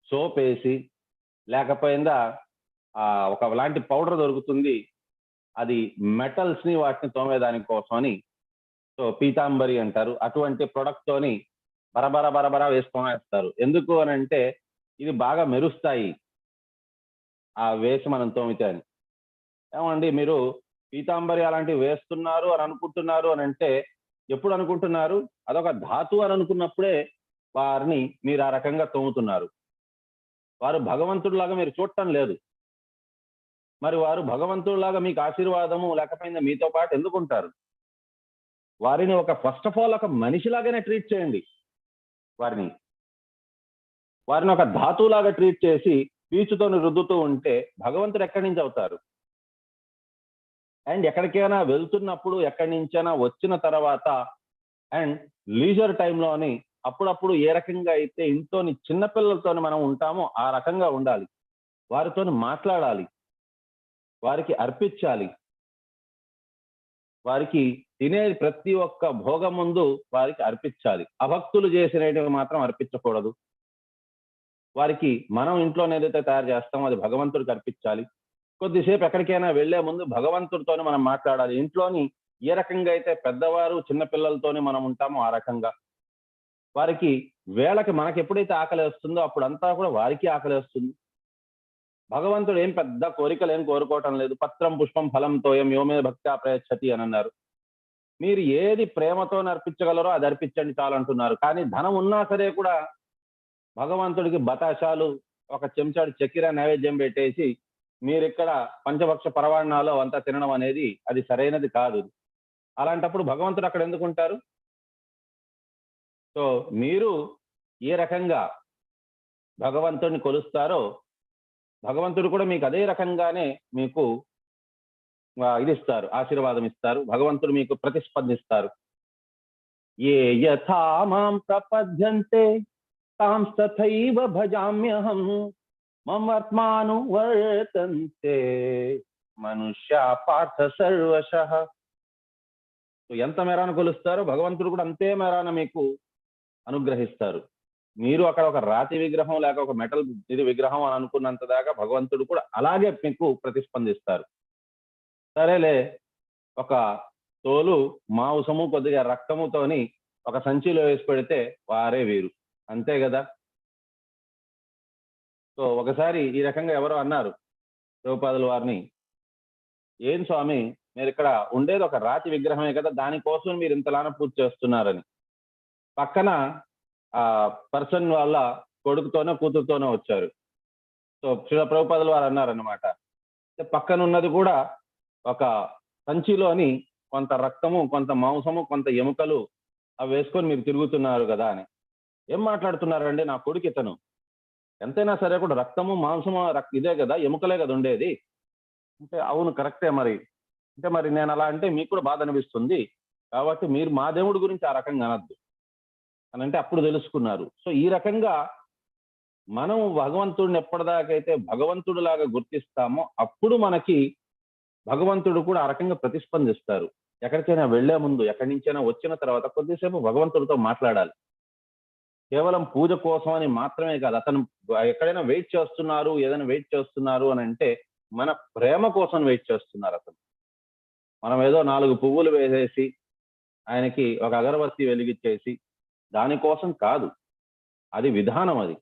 సోపేసి లేకపోయిందా ఒకలాంటి పౌడర్ దొరుకుతుంది, అది మెటల్స్ ని వాటిని తోమేదాని కోసం అని, సో పీతాంబరి అంటారు, అటువంటి ప్రొడక్ట్ తోని బరబర వేసుకొనేస్తారు. ఎందుకు అని అంటే ఇది బాగా మెరుస్తాయి ఆ వేసి మనం తోమితే అని. ఏమండి మీరు పీతాంబరి అలాంటివి వేస్తున్నారు అని అనుకుంటున్నారు అని అంటే ఎప్పుడు అనుకుంటున్నారు? అదొక ధాతు అని అనుకున్నప్పుడే వారిని మీరు ఆ రకంగా తోముతున్నారు. వారు భగవంతుడిలాగా మీరు చూడటం లేదు. మరి వారు భగవంతుడిలాగా మీకు ఆశీర్వాదము లేకపోయిందా మీతో పాటు ఎందుకుంటారు? వారిని ఒక ఫస్ట్ ఆఫ్ ఆల్ ఒక మనిషిలాగానే ట్రీట్ చేయండి. వారిని ఒక ధాతువులాగా ట్రీట్ చేసి పీచుతో రుద్దుతూ ఉంటే భగవంతుడు ఎక్కడి నుంచి అవుతారు? అండ్ ఎక్కడికైనా వెళ్తున్నప్పుడు ఎక్కడి నుంచైనా వచ్చిన తర్వాత అండ్ లీజర్ టైంలోని అప్పుడప్పుడు ఏ రకంగా అయితే ఇంట్లోని చిన్నపిల్లలతో మనం ఉంటామో ఆ రకంగా ఉండాలి. వారితో మాట్లాడాలి, వారికి అర్పించాలి. వారికి తినే ప్రతి ఒక్క భోగం ముందు వారికి అర్పించాలి. అభక్తులు చేసినవి మాత్రం అర్పించకూడదు. వారికి మనం ఇంట్లోనే ఏదైతే తయారు చేస్తామో అది భగవంతుడికి అర్పించాలి. కొద్దిసేపు ఎక్కడికైనా వెళ్లే ముందు భగవంతుడితోనే మనం మాట్లాడాలి. ఇంట్లోని ఏ రకంగా అయితే పెద్దవారు చిన్నపిల్లలతోనే మనం ఉంటామో ఆ రకంగా వారికి వేళకి మనకి ఎప్పుడైతే ఆకలి వస్తుందో అప్పుడంతా కూడా వారికి ఆకలి వస్తుంది. భగవంతుడు ఏం పెద్ద కోరికలు ఏం కోరుకోవటం లేదు. పత్రం పుష్పం ఫలం తోయం యోమే భక్త్యా ప్రయచ్చతి అని అన్నారు. మీరు ఏది ప్రేమతో అర్పించగలరో అది అర్పించండి చాలు అంటున్నారు. కానీ ధనం ఉన్నా సరే కూడా భగవంతుడికి బతాషాలు ఒక చెంచాడు చక్కెర నైవేద్యం పెట్టేసి మీరు ఇక్కడ పంచభక్ష పరవాణాలు అంతా తినడం అనేది అది సరైనది కాదు. అలాంటప్పుడు భగవంతుడు అక్కడ ఎందుకుంటారు? సో మీరు ఏ రకంగా భగవంతుడిని కొలుస్తారో భగవంతుడు కూడా మీకు అదే రకంగానే మీకు ఇది ఇస్తారు, ఆశీర్వాదం ఇస్తారు. భగవంతుడు మీకు ప్రతిస్పందిస్తారు. ఏ యథా మాం ప్రపద్యంతే తాం తథైవ భజామ్యహం మమర్త్మాను వర్తంతే మనుష్య పార్థ సర్వశః. ఎంత మేరాన కొలుస్తారో భగవంతుడు కూడా అంతే మేరాన మీకు అనుగ్రహిస్తారు. మీరు అక్కడ ఒక రాతి విగ్రహం లేక ఒక మెటల్ ఇది విగ్రహం అని అనుకున్నంత దాకా భగవంతుడు కూడా అలాగే మీకు ప్రతిస్పందిస్తారు. సరేలే, ఒక తోలు మాంసము కొద్దిగా రక్తముతోని ఒక సంచిలో వేసి పెడితే వారే వీరు, అంతే కదా. సో ఒకసారి ఈ రకంగా ఎవరో అన్నారు ప్రభుపాదుల వారిని, ఏం స్వామి మీరు ఇక్కడ ఉండేది ఒక రాతి విగ్రహమే కదా, దానికోసం మీరు ఇంతలాన పూజ చేస్తున్నారని. పక్కన ఆ పర్సన్ వాళ్ళ కొడుకుతోనో కూతురుతోనో వచ్చారు. సో శ్రీల ప్రభుపాదుల వారు అన్నారన్నమాట, పక్కన ఉన్నది కూడా ఒక సంచిలోని కొంత రక్తము, కొంత మాంసము, కొంత ఎముకలు అవి వేసుకొని మీరు తిరుగుతున్నారు కదా అని. ఏం మాట్లాడుతున్నారండి, నా కొడుకు ఇతను, ఎంతైనా సరే కూడా రక్తము మాంసము ఇదే కదా, ఎముకలే కదా ఉండేది అంటే. అవును కరెక్టే, మరి అంటే మరి నేను అలా అంటే మీకు కూడా బాధ అనిపిస్తుంది, కాబట్టి మీరు మా దేవుడి గురించి ఆ రకంగా అనద్దు అని అంటే అప్పుడు తెలుసుకున్నారు. సో ఈ రకంగా మనం భగవంతుడిని ఎప్పటిదాకైతే భగవంతుడు లాగా గుర్తిస్తామో అప్పుడు మనకి భగవంతుడు కూడా ఆ రకంగా ప్రతిస్పందిస్తారు. ఎక్కడికైనా వెళ్లే ముందు, ఎక్కడి నుంచైనా వచ్చిన తర్వాత కొద్దిసేపు భగవంతుడితో మాట్లాడాలి. కేవలం పూజ కోసం అని మాత్రమే కాదు. అతను ఎక్కడైనా వెయిట్ చేస్తున్నారు, ఏదైనా వెయిట్ చేస్తున్నారు అని అంటే మన ప్రేమ కోసం వెయిట్ చేస్తున్నారు. అతను మనం ఏదో 4 పువ్వులు వేసేసి ఆయనకి ఒక అగరబత్తి వెలిగించేసి దానికోసం కాదు, అది విధానం అది.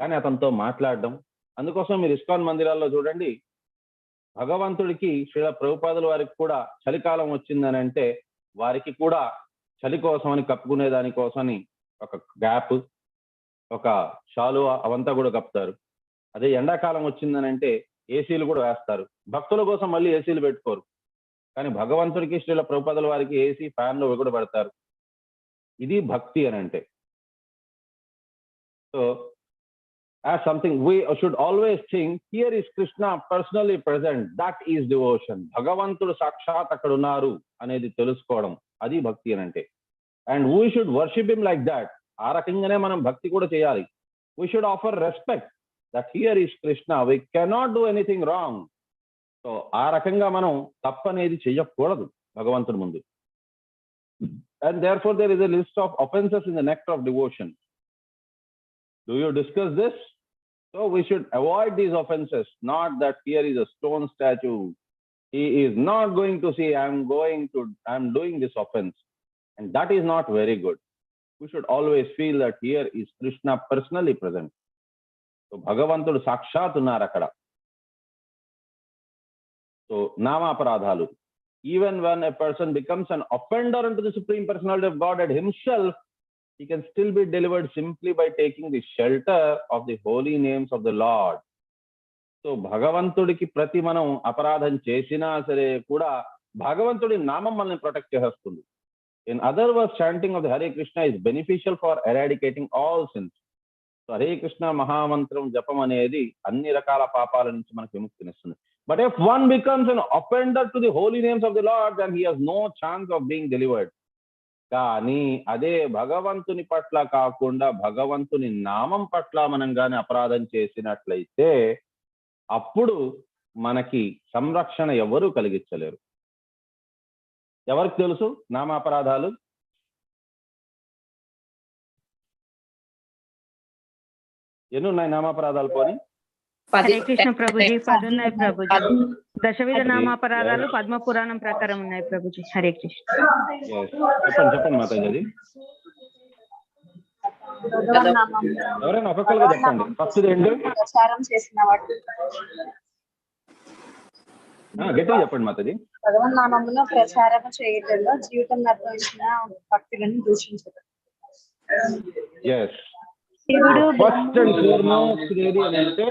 కానీ అతనితో మాట్లాడడం, అందుకోసం మీరు ఇస్కాన్ మందిరాల్లో చూడండి, భగవంతుడికి శ్రీల ప్రభుపాదుల వారికి కూడా చలికాలం వచ్చిందని అంటే వారికి కూడా చలి కోసమని కప్పుకునే దానికోసమని ఒక గ్యాప్, ఒక షాలు అవంతా కూడా కప్పుతారు. అదే ఎండాకాలం వచ్చిందని అంటే ఏసీలు కూడా వేస్తారు. భక్తుల కోసం మళ్ళీ ఏసీలు పెట్టుకోరు, కానీ భగవంతుడికి శ్రీల ప్రభుపాదుల వారికి ఏసీ, ఫ్యాన్లు కూడా పెడతారు. ఇది భక్తి అని అంటే. So as something we should always think, here is Krishna personally present, that is devotion. భగవంతుడు సాక్షాత్ అక్కడ ఉన్నారు అనేది తెలుసుకోవడం, అది భక్తి అని అంటే. And we should worship him like that. ఆ రకంగానే మనం భక్తి కూడా చేయాలి. We should offer respect that here is Krishna, we cannot do anything wrong. So ఆ రకంగా మనం తప్పనేది చెయ్యకూడదు భగవంతుడి ముందు. And therefore there is a list of offenses in the nectar of devotion. Do you discuss this? So we should avoid these offenses, not that here is a stone statue. He is not going to see, I'm doing this offense. And that is not very good. We should always feel that here is Krishna personally present. So Bhagavantudu sakshat unnaru akkada. So namaparadhalu. Even when a person becomes an offender unto the Supreme Personality of Godhead himself, he can still be delivered simply by taking the shelter of the holy names of the Lord. So భగవంతుడికి ప్రతి మనం అపరాధం చేసినా సరే కూడా భగవంతుడి నామం మనల్ని ప్రొటెక్ట్ చేస్తుంది. In other words, chanting of the Hare Krishna is beneficial for eradicating all sins. So Hare Krishna మహామంత్రం జపం అనేది అన్ని రకాల పాపాల నుంచి మనకు విముక్తినిస్తుంది. But if one becomes an offender to the holy names of the lord, then he has no chance of being delivered. కానీ అదే భగవంతుని పట్ల కాకుండా భగవంతుని నామం పట్ల మనం గాని అపరాధం చేసినట్లయితే అప్పుడు మనకి సంరక్షణ ఎవరు కలిగించలేరు. ఎవరికి తెలుసు నామాపరాధాలు? ఎన్ని ఉన్నాయి నామాపరాధాలు? పోనీ హరే కృష్ణ ప్రభుజీ 10 ఉన్నాయి ప్రభుజీ. దశవిధ నామాపరాధాలు పద్మ పురాణం ప్రకారం ఉన్నాయి ప్రభుజీ. హరే కృష్ణ. చెప్పండి మాతాజీ. అది ఎవరైనా ఒక్కొక్కరుగా చెప్పండి. ఫస్ట్ ఏంటి? ప్రచారం చేసిన వాటి గట్టిగా చెప్పండి మాతాజీ. భగవన్నామమును ప్రచారం చేయటంలో జీవితం నిర్వహించిన భక్తులను దూషించడం. ఫస్ట్ అండ్ ఫార్మోస్ట్ ఏది అని అంటే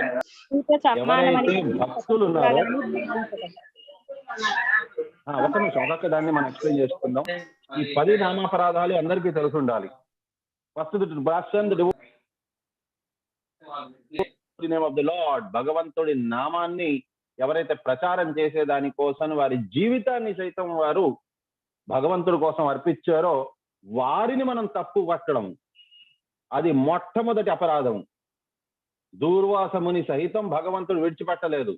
ఎవరైతే భక్తులు ఉన్నారో, ఒక నిమిషం ఒక్కొక్క దాన్ని మనం ఎక్స్ప్లెయిన్ చేసుకుందాం. ఈ 10 నామాపరాధాలు అందరికీ తెలిసి ఉండాలి. First name of the lord, భగవంతుడి నామాన్ని ఎవరైతే ప్రచారం చేసే దానికోసం వారి జీవితాన్ని సైతం వారు భగవంతుడి కోసం అర్పించారో వారిని మనం తప్పు పట్టడం, అది మొట్టమొదటి అపరాధం. దూర్వాసముని సహితం భగవంతుడు విడిచిపెట్టలేదు.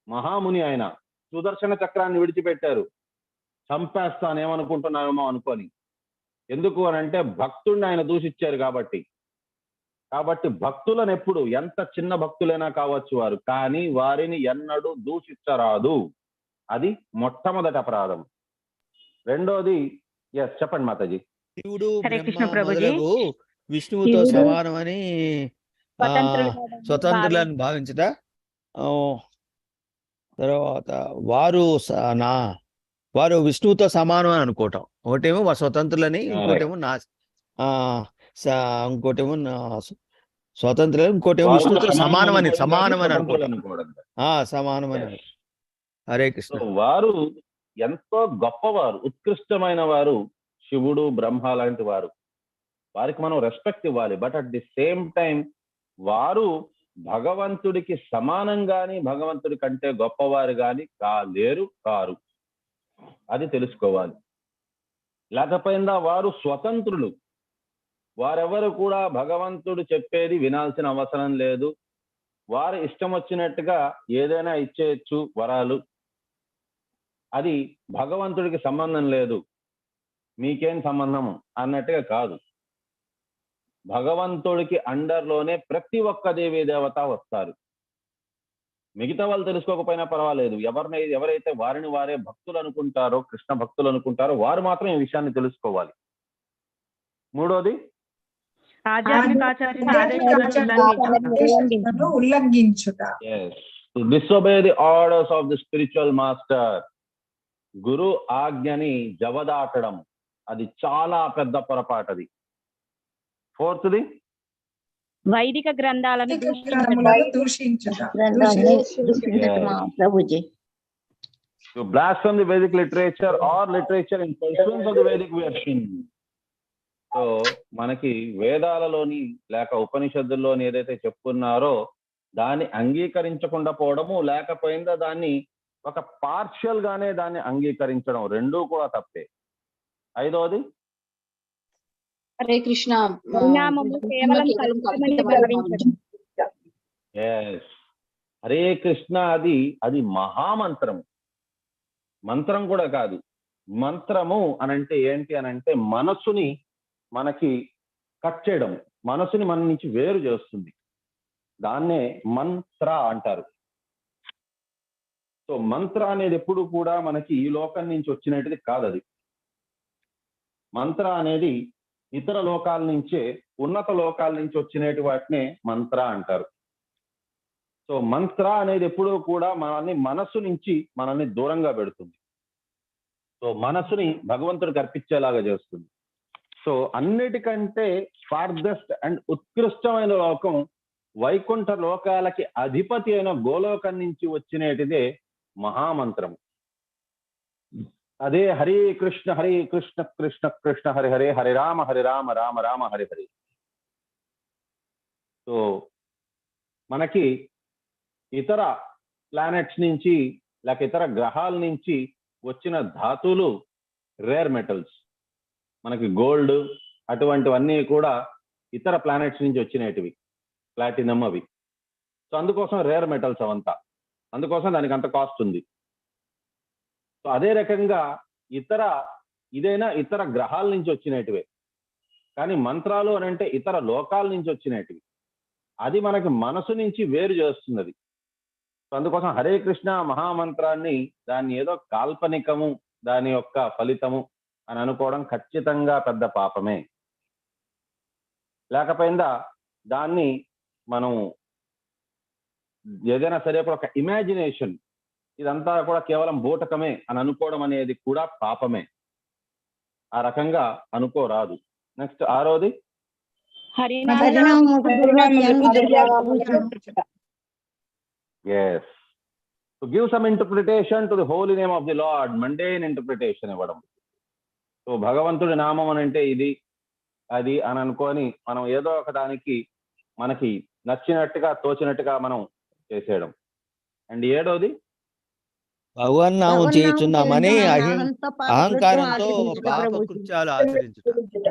మహాముని ఆయన సుదర్శన చక్రాన్ని విడిచిపెట్టారు. చంపేస్తానేమనుకుంటున్నామేమో అనుకొని. ఎందుకు అని అంటే భక్తుడిని ఆయన దూషించారు కాబట్టి. భక్తులను ఎప్పుడు, ఎంత చిన్న భక్తులైనా కావచ్చు వారు, కానీ వారిని ఎన్నడూ దూషించరాదు. అది మొట్టమొదటి అపరాధం. రెండోది, చెప్పండి మాతాజీ. శివుడు మొదలగు విష్ణువుతో సమానమని స్వతంత్రులను భావించట. తర్వాత వారు విష్ణువుతో సమానం అని అనుకోవటం. ఒకటేమో స్వతంత్రులని, ఇంకోటేమో స్వతంత్రులు, ఇంకోటేమో విష్ణువుతో సమానమని అనుకోవడం. సమానమని. హరే కృష్ణ. వారు ఎంతో గొప్పవారు, ఉత్కృష్టమైన వారు. శివుడు, బ్రహ్మ లాంటి వారు. వారికి మనం రెస్పెక్ట్ ఇవ్వాలి. But at the same time వారు భగవంతుడికి సమానం గాని, భగవంతుడి కంటే గొప్పవారు గాని కారు. అది తెలుసుకోవాలి. లేకపోయిందా వారు స్వతంత్రులు. వారెవరు కూడా భగవంతుడు చెప్పేది వినాల్సిన అవసరం లేదు. వారు ఇష్టం వచ్చినట్టుగా ఏదైనా ఇచ్చేయచ్చు వరాలు. అది భగవంతుడికి సంబంధం లేదు, మీకేం సంబంధం అన్నట్టుగా కాదు. భగవంతుడికి అండర్లోనే ప్రతి ఒక్క దేవీ దేవత వస్తారు. మిగతా వాళ్ళు తెలుసుకోకపోయినా పర్వాలేదు. ఎవరైతే వారిని వారే భక్తులు అనుకుంటారో, కృష్ణ భక్తులు అనుకుంటారో వారు మాత్రం ఈ విషయాన్ని తెలుసుకోవాలి. మూడోది, ఉల్లంఘించుట. Disobey the orders of the spiritual master. గురు ఆజ్ఞని జవదాటడం, అది చాలా పెద్ద పొరపాటు. అది ఫోర్త్ది, వైదిక గ్రంథాలను to blaspheme the Vedic literature or literature in pursuance of the Vedic version. So మనకి వేదాలలోని లేక ఉపనిషత్తుల్లోని ఏదైతే చెప్పుకున్నారో దాన్ని అంగీకరించకుండా పోవడము, లేకపోయిందా దాన్ని ఒక పార్షియల్ గానే దాన్ని అంగీకరించడం, రెండూ కూడా తప్పే. ఐదవది, హరే కృష్ణ. హరే కృష్ణ అది మహామంత్రం. మంత్రం కూడా కాదు. మంత్రము అనంటే ఏంటి అనంటే మనసుని మనకి కట్ చేయడం, మనసుని మన నుంచి వేరు చేస్తుంది. దాన్నే మంత్ర అంటారు. సో మంత్ర అనేది ఎప్పుడు కూడా మనకి ఈ లోకం నుంచి వచ్చినట్టుది కాదు. అది మంత్ర అనేది ఇతర లోకాల నుంచే, ఉన్నత లోకాల నుంచి వచ్చినటి వాటినే మంత్ర అంటారు. సో మంత్ర అనేది ఎప్పుడూ కూడా మనస్సు నుంచి మనల్ని దూరంగా పెడుతుంది. సో మనస్సుని భగవంతుడికి అర్పించేలాగా చేస్తుంది. సో అన్నిటికంటే ఫార్దెస్ట్ అండ్ ఉత్కృష్టమైన లోకం వైకుంఠ లోకాలకి అధిపతి అయిన గోలోకం నుంచి వచ్చినటిదే మహామంత్రము. అదే హరే కృష్ణ కృష్ణ కృష్ణ హరి హరే, హరి రామ రామ రామ హరి హరి. సో మనకి ఇతర ప్లానెట్స్ నుంచి లేక ఇతర గ్రహాల నుంచి వచ్చిన ధాతువులు రేర్ మెటల్స్. మనకి గోల్డ్ అటువంటివన్నీ కూడా ఇతర ప్లానెట్స్ నుంచి వచ్చినటివి, ప్లాటినం అవి. సో అందుకోసం రేర్ మెటల్స్ అవంతా, అందుకోసం దానికి అంత కాస్ట్ ఉంది. సో అదే రకంగా ఇదైనా ఇతర గ్రహాల నుంచి వచ్చినటివే, కానీ మంత్రాలు అని అంటే ఇతర లోకాల నుంచి వచ్చినటివి. అది మనకి మనసు నుంచి వేరు చేస్తున్నది. సో అందుకోసం హరే కృష్ణ మహామంత్రాన్ని దాన్ని ఏదో కాల్పనికము, దాని యొక్క ఫలితము అని అనుకోవడం ఖచ్చితంగా పెద్ద పాపమే. లేకపోయిందా దాన్ని మనం ఏదైనా సరే కూడా ఒక ఇమాజినేషన్, ఇదంతా కూడా కేవలం బూటకమే అని అనుకోవడం అనేది కూడా పాపమే. ఆ రకంగా అనుకోరాదు. నెక్స్ట్ 6వది yes, to give some interpretation to the holy name of the Lord, mundane interpretation ఇవ్వడం. సో భగవంతుడి నామం అని అంటే ఇది అది అని అనుకొని మనం ఏదో ఒక దానికి మనకి నచ్చినట్టుగా తోచినట్టుగా మనం చేసేయడం. అండ్ 7వది భగవన్ నామం చేస్తున్నామని అహంకారంతో పాప కృత్యాలు ఆచరించుట.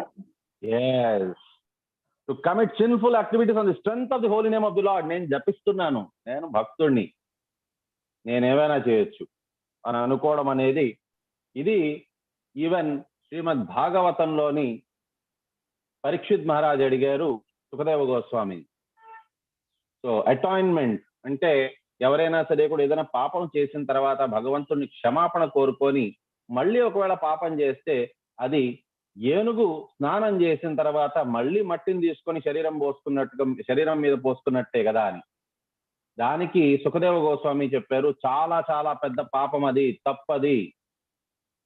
yes, to commit sinful activities on the strength of the holy name of the Lord. నేను జపిస్తున్నాను, నేను భక్తుడిని, నేనేమైనా చేయొచ్చు అని అనుకోవడం అనేది ఇది ఈవెన్ శ్రీమద్ భాగవతంలోని పరీక్షిత్ మహారాజ్ అడిగారు సుఖదేవ గోస్వామి. సో అటాయిన్మెంట్ అంటే ఎవరైనా సరే కూడా ఏదైనా పాపం చేసిన తర్వాత భగవంతుడిని క్షమాపణ కోరుకొని మళ్ళీ ఒకవేళ పాపం చేస్తే అది ఏనుగు స్నానం చేసిన తర్వాత మళ్ళీ మట్టిని తీసుకొని శరీరం మీద పోసుకున్నట్టే కదా అని. దానికి సుఖదేవ గోస్వామి చెప్పారు, చాలా చాలా పెద్ద పాపం అది, తప్పది.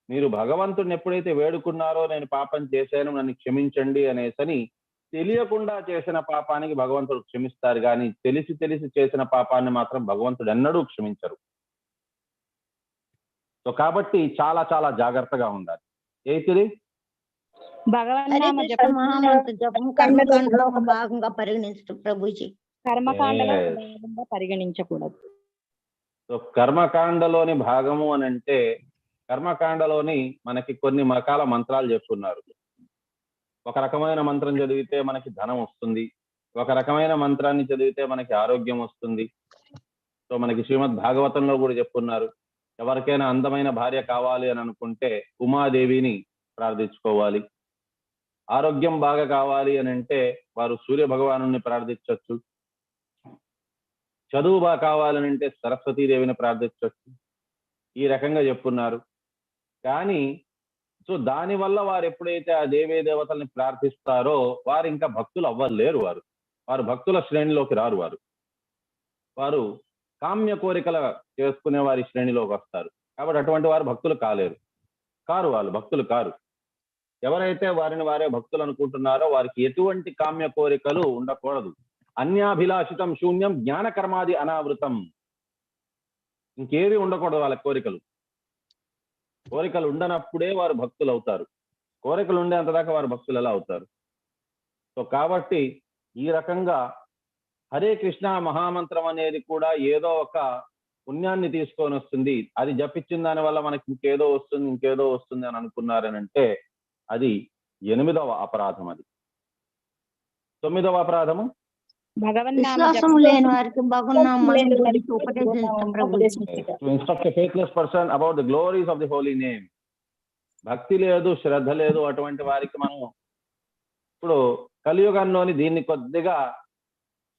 మీరు భగవంతుడిని ఎప్పుడైతే వేడుకున్నారో నేను పాపం చేశాను నన్ను క్షమించండి అనేసని, తెలియకుండా చేసిన పాపానికి భగవంతుడు క్షమిస్తారు, కానీ తెలిసి చేసిన పాపాన్ని మాత్రం భగవంతుడు ఎన్నడూ క్షమించరు. సో కాబట్టి చాలా చాలా జాగ్రత్తగా ఉండాలి. ఏంటిది కర్మకాండలో ఒక భాగంగా పరిగణించడం ప్రభుజీ, కర్మకాండలో పరిగణించకూడదు. సో కర్మకాండలోని భాగము అని అంటే కర్మకాండలోని మనకి కొన్ని రకాల మంత్రాలు చెప్పున్నారు. ఒక రకమైన మంత్రం చదివితే మనకి ధనం వస్తుంది, ఒక రకమైన మంత్రాన్ని చదివితే మనకి ఆరోగ్యం వస్తుంది. సో మనకి శ్రీమద్ భాగవతంలో కూడా చెప్పున్నారు, ఎవరికైనా అందమైన భార్య కావాలి అని అనుకుంటే ఉమాదేవిని ప్రార్థించుకోవాలి. ఆరోగ్యం బాగా కావాలి అని అంటే వారు సూర్య భగవాను ప్రార్థించవచ్చు. చదువు బాగా కావాలని అంటే సరస్వతీదేవిని ప్రార్థించవచ్చు. ఈ రకంగా చెప్పున్నారు. కానీ సో దానివల్ల వారు ఎప్పుడైతే ఆ దేవీ దేవతల్ని ప్రార్థిస్తారో వారు ఇంకా భక్తులు అవ్వలేరు. వారు భక్తుల శ్రేణిలోకి రారు. వారు కామ్య కోరికల చేసుకునే వారి శ్రేణిలోకి వస్తారు. కాబట్టి అటువంటి వారు భక్తులు వాళ్ళు భక్తులు కారు. ఎవరైతే వారిని వారే భక్తులు అనుకుంటున్నారో వారికి ఎటువంటి కామ్య కోరికలు ఉండకూడదు. అన్యాభిలాషితం శూన్యం జ్ఞాన కర్మాది అనావృతం. ఇంకేవి ఉండకూడదు వాళ్ళ కోరికలు. కోరికలు ఉండనప్పుడే వారు భక్తులు అవుతారు. కోరికలు ఉండేంత దాకా వారు భక్తులు ఎలా అవుతారు? సో కాబట్టి ఈ రకంగా హరే కృష్ణ మహామంత్రం అనేది కూడా ఏదో ఒక పుణ్యాన్ని తీసుకొని వస్తుంది. అది జపించిన దాని వల్ల మనకి ఇంకేదో వస్తుంది అని అనుకున్నారనంటే అది 8వ అపరాధం. అది 9వ అపరాధము విశ్వాసం లేని వారికి భగవన్నామాన్ని గురించి ఉపదేశించడం Prabhuji. To instruct a faithless person about the glories of the holy name. భక్తి లేదు, శ్రద్ధ లేదు అటువంటి వారికి మనం ఇప్పుడు కలియుగంలోని దీన్ని కొద్దిగా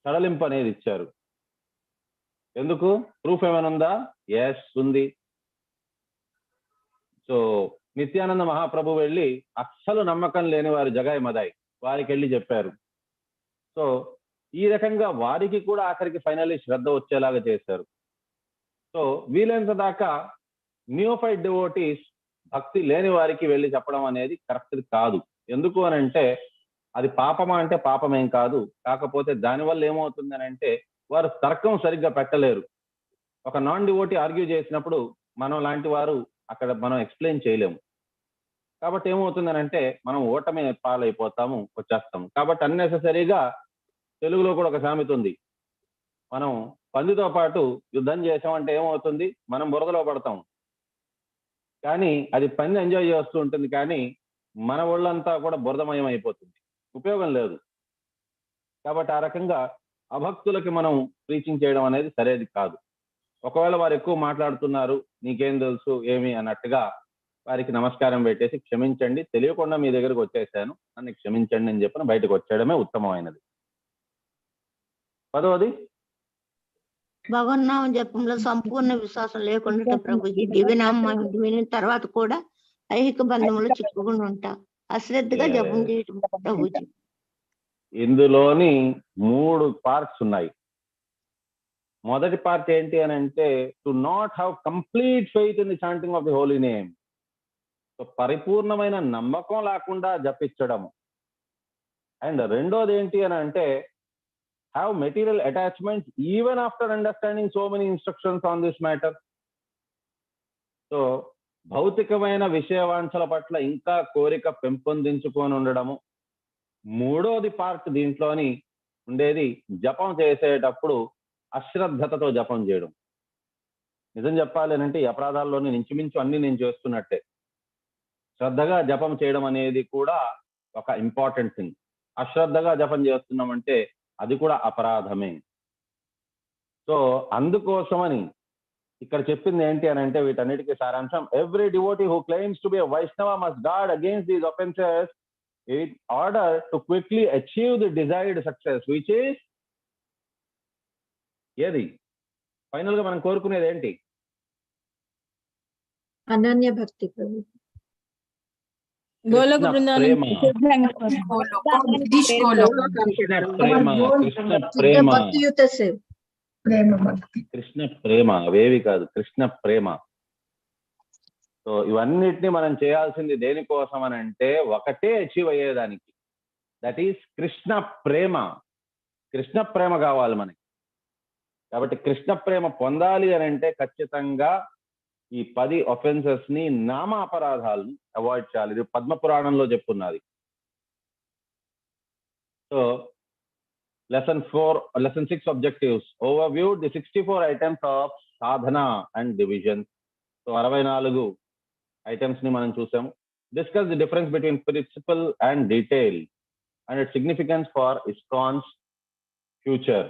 సడలింపు అనేది ఇచ్చారు. ఎందుకు? ప్రూఫ్ ఏమైనా ఉందా? ఎస్ ఉంది. సో నిత్యానంద మహాప్రభు వెళ్ళి అస్సలు నమ్మకం లేని వారు జగాయి మదాయి వారికి వెళ్ళి చెప్పారు. సో ఈ రకంగా వారికి కూడా ఆఖరికి ఫైనల్లీ శ్రద్ధ వచ్చేలాగా చేశారు. సో వీలైనంత దాకా నియోఫైట్ డివోటీస్ భక్తి లేని వారికి వెళ్ళి చెప్పడం అనేది కరెక్ట్ కాదు. ఎందుకు అని అంటే అది పాపమా అంటే పాపమేం కాదు. కాకపోతే దానివల్ల ఏమవుతుందని అంటే వారు తర్కం సరిగ్గా పెట్టలేరు. ఒక నాన్ డివోటీ ఆర్గ్యూ చేసినప్పుడు మనం లాంటి వారు అక్కడ మనం ఎక్స్ప్లెయిన్ చేయలేము. కాబట్టి ఏమవుతుందని అంటే మనం ఓటమి పాలైపోతాము, వచ్చేస్తాము. కాబట్టి అన్నెసెసరీగా తెలుగులో కూడా ఒక సామెత ఉంది, మనం పందితో పాటు యుద్ధం చేసామంటే ఏమవుతుంది, మనం బురదలో పడతాం. కానీ అది పంది ఎంజాయ్ చేస్తూ ఉంటుంది, కానీ మన ఒళ్ళంతా కూడా బురదమయం అయిపోతుంది, ఉపయోగం లేదు. కాబట్టి ఆ రకంగా అభక్తులకి మనం ప్రీచింగ్ చేయడం అనేది సరేది కాదు. ఒకవేళ వారు ఎక్కువ మాట్లాడుతున్నారు, నీకేం తెలుసు ఏమి అన్నట్టుగా వారికి నమస్కారం పెట్టేసి క్షమించండి, తెలియకుండా మీ దగ్గరకు వచ్చేసాను, నన్ను క్షమించండి అని చెప్పిన బయటకు వచ్చేయడమే ఉత్తమమైనది. 10వది భగవన్నామం జపంలో సంపూర్ణ విశ్వాసం లేకుండా ప్రభుజీ దివ్యనామం విని తర్వాత కూడా ఐహిక బంధములు చిక్కుకుండా ఉంటా, అశ్రద్ధగా జపం చేయటం ప్రభుజీ. ఇందులోని 3 పార్ట్స్ ఉన్నాయి. మొదటి పార్ట్ ఏంటి అని అంటే to not have complete faith in the chanting of the holy name. So పరిపూర్ణమైన నమ్మకం లేకుండా జపించడము. అండ్ రెండోది ఏంటి అని అంటే have material attachment even after understanding so many instructions on this matter. So భౌతికమైన విషయవాంఛల పట్ల ఇంకా కోరిక పెంపొందించుకొని ఉండడము. మూడోది పార్ట్ దీంట్లోని ఉండేది జపం చేసేటప్పుడు అశ్రద్ధతతో జపం చేయడం. నిజం చెప్పాలి అంటే ఈ అపరాధాల్లోని ఇంచుమించు అన్ని నేను చేస్తున్నట్టే. శ్రద్ధగా జపం చేయడం అనేది కూడా ఒక ఇంపార్టెంట్ థింగ్. అశ్రద్ధగా జపం చేస్తున్నామంటే అది కూడా అపరాధమే. సో అందుకోసమని ఇక్కడ చెప్పింది ఏంటి అని అంటే వీటన్నిటికీ సారాంశం, every devotee who claims to be a Vaishnava must guard against these offenses in order to quickly achieve the desired success, which is ఏది ఫైనల్ గా మనం కోరుకునేది ఏంటి? అనన్య భక్తి ప్రభు. గోలోక బృందావనం, కృష్ణ ప్రేమ, అవేవి కాదు, కృష్ణ ప్రేమ. సో ఇవన్నిటిని మనం చేయాల్సింది దేనికోసం అని అంటే ఒకటే అచీవ్ అయ్యేదానికి, దట్ ఈస్ కృష్ణ ప్రేమ. కృష్ణ ప్రేమ కావాలి మనకి. కాబట్టి కృష్ణ ప్రేమ పొందాలి అని అంటే ఖచ్చితంగా ఈ 10 offenses ని, నామ అపరాధాలను అవాయిడ్ చేయాలి. ఇది పద్మ పురాణంలో చెప్పున్నది. So lesson 6 objectives overviewed the 64 items of sadhana and division. So 64 items ని మనం చూసాము. Discuss the difference between principle and detail and its significance for ISKCON's future.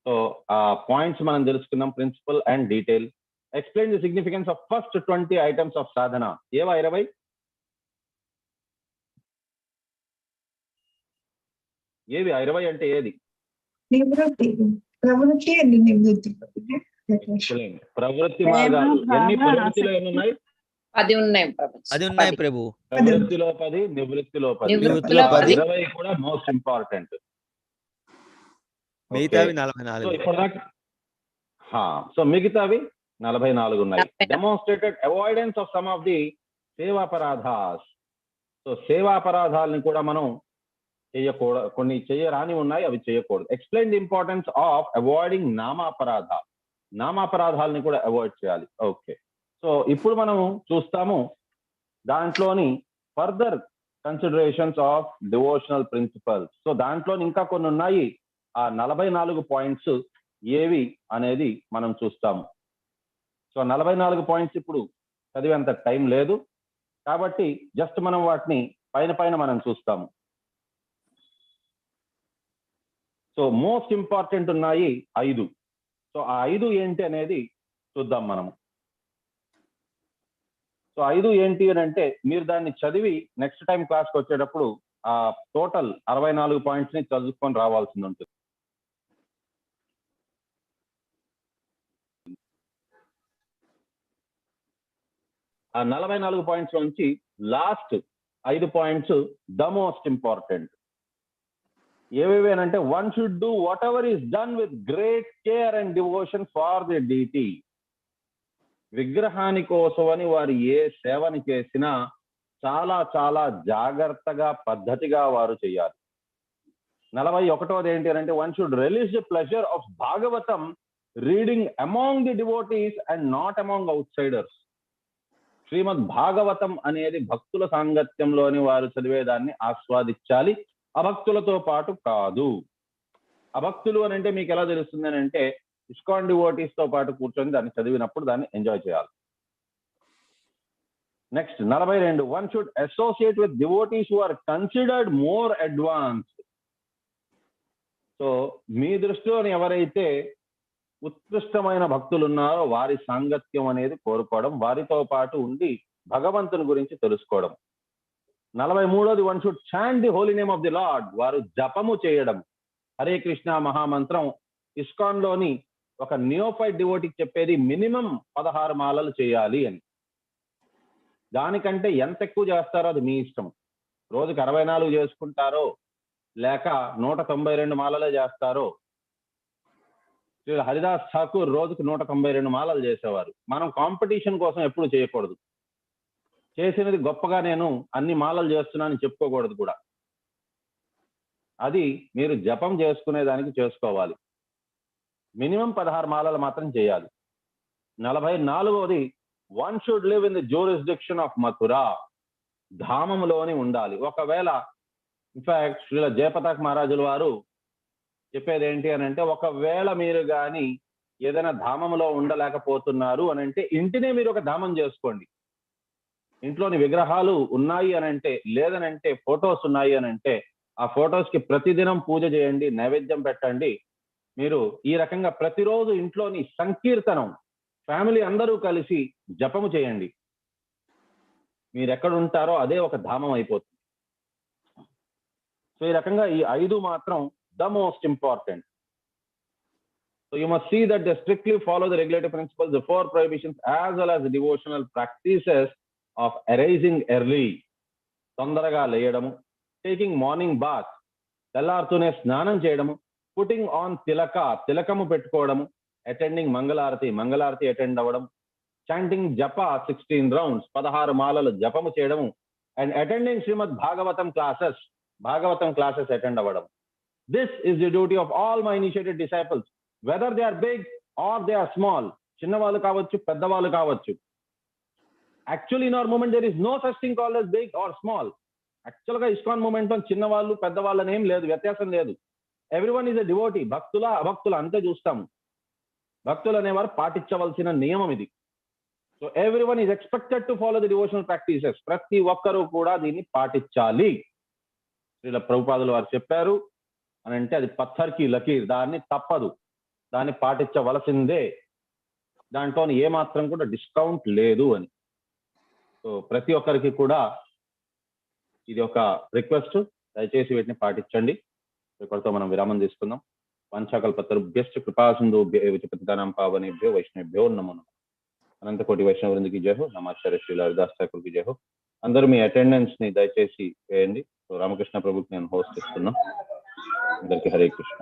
So ఆ పాయింట్స్ మనం తెలుసుకున్నాం, principle and detail. Explain the significance of first 20 items of sadhana. ఏవా 20? ఏవి 20 అంటే ఏది? నివృత్తి, ప్రవృత్తి అండ్ నివృత్తి. ప్రవృత్తి మార్గాలు ఎన్ని? ప్రవృత్తిలో ఎన్ని ఉన్నాయి? 10 ఉన్నాయి ప్రభు. ప్రవృత్తిలో 10, నివృత్తిలో 10. 20 కూడా మోస్ట్ ఇంపార్టెంట్. మిగతావి 44. సో మిగతావి 44 ఉన్నాయి. Demonstrated avoidance of some of the sevaparadhas. So సేవాపరాధాలని కూడా మనం చేయకూడదు, కొన్ని చేయరాని ఉన్నాయి, అవి చేయకూడదు. Explain the importance of avoiding namaparadha. నామాపరాధాలని కూడా అవాయిడ్ చేయాలి. ఓకే, సో ఇప్పుడు మనం చూస్తాము దాంట్లోని further considerations of devotional principles. So దాంట్లో ఇంకా కొన్ని ఉన్నాయి. ఆ 44 పాయింట్స్ ఏవి అనేది మనం చూస్తాము. సో 44 పాయింట్స్ ఇప్పుడు చదివేంత టైం లేదు, కాబట్టి జస్ట్ మనం వాటిని పైన మనం చూస్తాము. సో మోస్ట్ ఇంపార్టెంట్ ఉన్నాయి 5. సో ఆ 5 ఏంటి అనేది చూద్దాం మనము. సో 5 ఏంటి అని అంటే మీరు దాన్ని చదివి నెక్స్ట్ టైం క్లాస్కి వచ్చేటప్పుడు ఆ టోటల్ 64 పాయింట్స్ ని చదువుకొని రావాల్సింది ఉంటుంది. ఆ 44 పాయింట్స్ నుంచి last 5 points the most important. ఏవేవి అని అంటే one should do whatever is done with great care and devotion for the deity. విగ్రహాని కోసమని వారు ఏ సేవని చేసినా చాలా చాలా జాగ్రత్తగా పద్ధతిగా వారు చేయాలి. 41వది ఏంటి అంటే one should relish the pleasure of Bhagavatam reading among the devotees and not among outsiders. Srimad Bhagavatam అనేది భక్తుల సాంగత్యంలోని వారు చదివేదాన్ని ఆస్వాదించాలి, అభక్తులతో పాటు కాదు. అభక్తులు అని అంటే మీకు ఎలా తెలుస్తుంది అని అంటే ఇస్కాన్ డివోటీస్ తో పాటు కూర్చొని దాన్ని చదివినప్పుడు దాన్ని ఎంజాయ్ చేయాలి. Next 42 one should associate with devotees who are considered more advanced. So మీ దృష్టిలోని ఎవరైతే ఉత్కృష్టమైన భక్తులు ఉన్నారో వారి సాంగత్యం అనేది కోరుకోవడం, వారితో పాటు ఉండి భగవంతుని గురించి తెలుసుకోవడం. 43వది one should chant the holy name of the lord. వారు జపము చేయడం. హరే కృష్ణ మహామంత్రం ఇస్కాన్ లోని ఒక నియోఫైట్ డివోటీకి చెప్పేది మినిమం 16 మాలలు చేయాలి అని. దానికంటే ఎంత ఎక్కువ చేస్తారో అది మీ ఇష్టం. రోజుకి 64 చేసుకుంటారో లేక 192 మాలలే చేస్తారో. శ్రీ హరిదాస్ ఠాకూర్ రోజుకి 192 మాలలు చేసేవారు. మనం కాంపిటీషన్ కోసం ఎప్పుడు చేయకూడదు. చేసినది గొప్పగా నేను అన్ని మాలలు చేస్తున్నానని చెప్పుకోకూడదు కూడా. అది మీరు జపం చేసుకునే దానికి చేసుకోవాలి. మినిమం 16 మాలలు మాత్రం చేయాలి. 44వది one should live in the jurisdiction of Mathura. ధామంలోని ఉండాలి. ఒకవేళ ఇన్ఫాక్ట్ శ్రీల జయపతాక్ మహారాజుల వారు చెప్పేది ఏంటి అని అంటే ఒకవేళ మీరు కానీ ఏదైనా ధామంలో ఉండలేకపోతున్నారు అని అంటే ఇంటినే మీరు ఒక ధామం చేసుకోండి. ఇంట్లోని విగ్రహాలు ఉన్నాయి అని అంటే, లేదనంటే ఫొటోస్ ఉన్నాయి అని అంటే ఆ ఫొటోస్ కి ప్రతిదినం పూజ చేయండి, నైవేద్యం పెట్టండి. మీరు ఈ రకంగా ప్రతిరోజు ఇంట్లోని సంకీర్తనం ఫ్యామిలీ అందరూ కలిసి జపము చేయండి. మీరు ఎక్కడ ఉంటారో అదే ఒక ధామం అయిపోతుంది. సో ఈ రకంగా ఈ 5 మాత్రం the most important. So you must see that they strictly follow the regulative principles, the 4 prohibitions as well as the devotional practices of arising early. తొందరగా లేయడము, టేకింగ్ మార్నింగ్ బాత్, తెల్లారుతూనే స్నానం చేయడము, పుట్టింగ్ ఆన్ తిలకము పెట్టుకోవడము, అటెండింగ్ మంగళారతి అటెండ్ అవ్వడం, chanting japa 16 rounds 16 మాలలు జపము చేయడము, and attending Srimad Bhagavatam classes attend అవ్వడం. This is the duty of all my initiated disciples, whether they are big or they are small. చిన్నవాళ్ళు కావచ్చు, పెద్దవాళ్ళు కావచ్చు. Actually in our movement there is no such thing called as big or small. Actually గా ISKCON moment లో చిన్నవాళ్ళు పెద్దవాళ్ళు అనేం లేదు, వ్యత్యాసం లేదు. Everyone is a devotee. భక్తుల అభక్తుల అంతే చూస్తాము. భక్తులు అనేవారు పాటించవలసిన నియమం ఇది. So everyone is expected to follow the devotional practices. ప్రతి ఒక్కరూ కూడా దీన్ని పాటించాలి. శ్రీల ప్రభుపాదులు వారు చెప్పారు అని అంటే అది పత్తర్కి లకీర్, దాన్ని తప్పదు, దాన్ని పాటించవలసిందే, దాంట్లో ఏ మాత్రం కూడా డిస్కౌంట్ లేదు అని. సో ప్రతి ఒక్కరికి కూడా ఇది ఒక రిక్వెస్ట్, దయచేసి వీటిని పాటించండి. ఇక్కడితో మనం విరామం తీసుకుందాం. వంచాకల్పతరుభ్యశ్చ కృపాసింధుభ్యో పతితానాం పావనేభ్యో వైష్ణవేభ్యో నమో నమః. అనంతకోటి వైష్ణవ వృందికి జయ హో. నమాచార్య శ్రీల హరిదాస్ ఠాకూర్కి జయ హో. అందరూ మీ అటెండెన్స్ ని దయచేసి వేయండి. సో రామకృష్ణ ప్రభుకి నేను హోస్ట్ ఇస్తున్నాను. అందరికీ హరే కృష్ణ.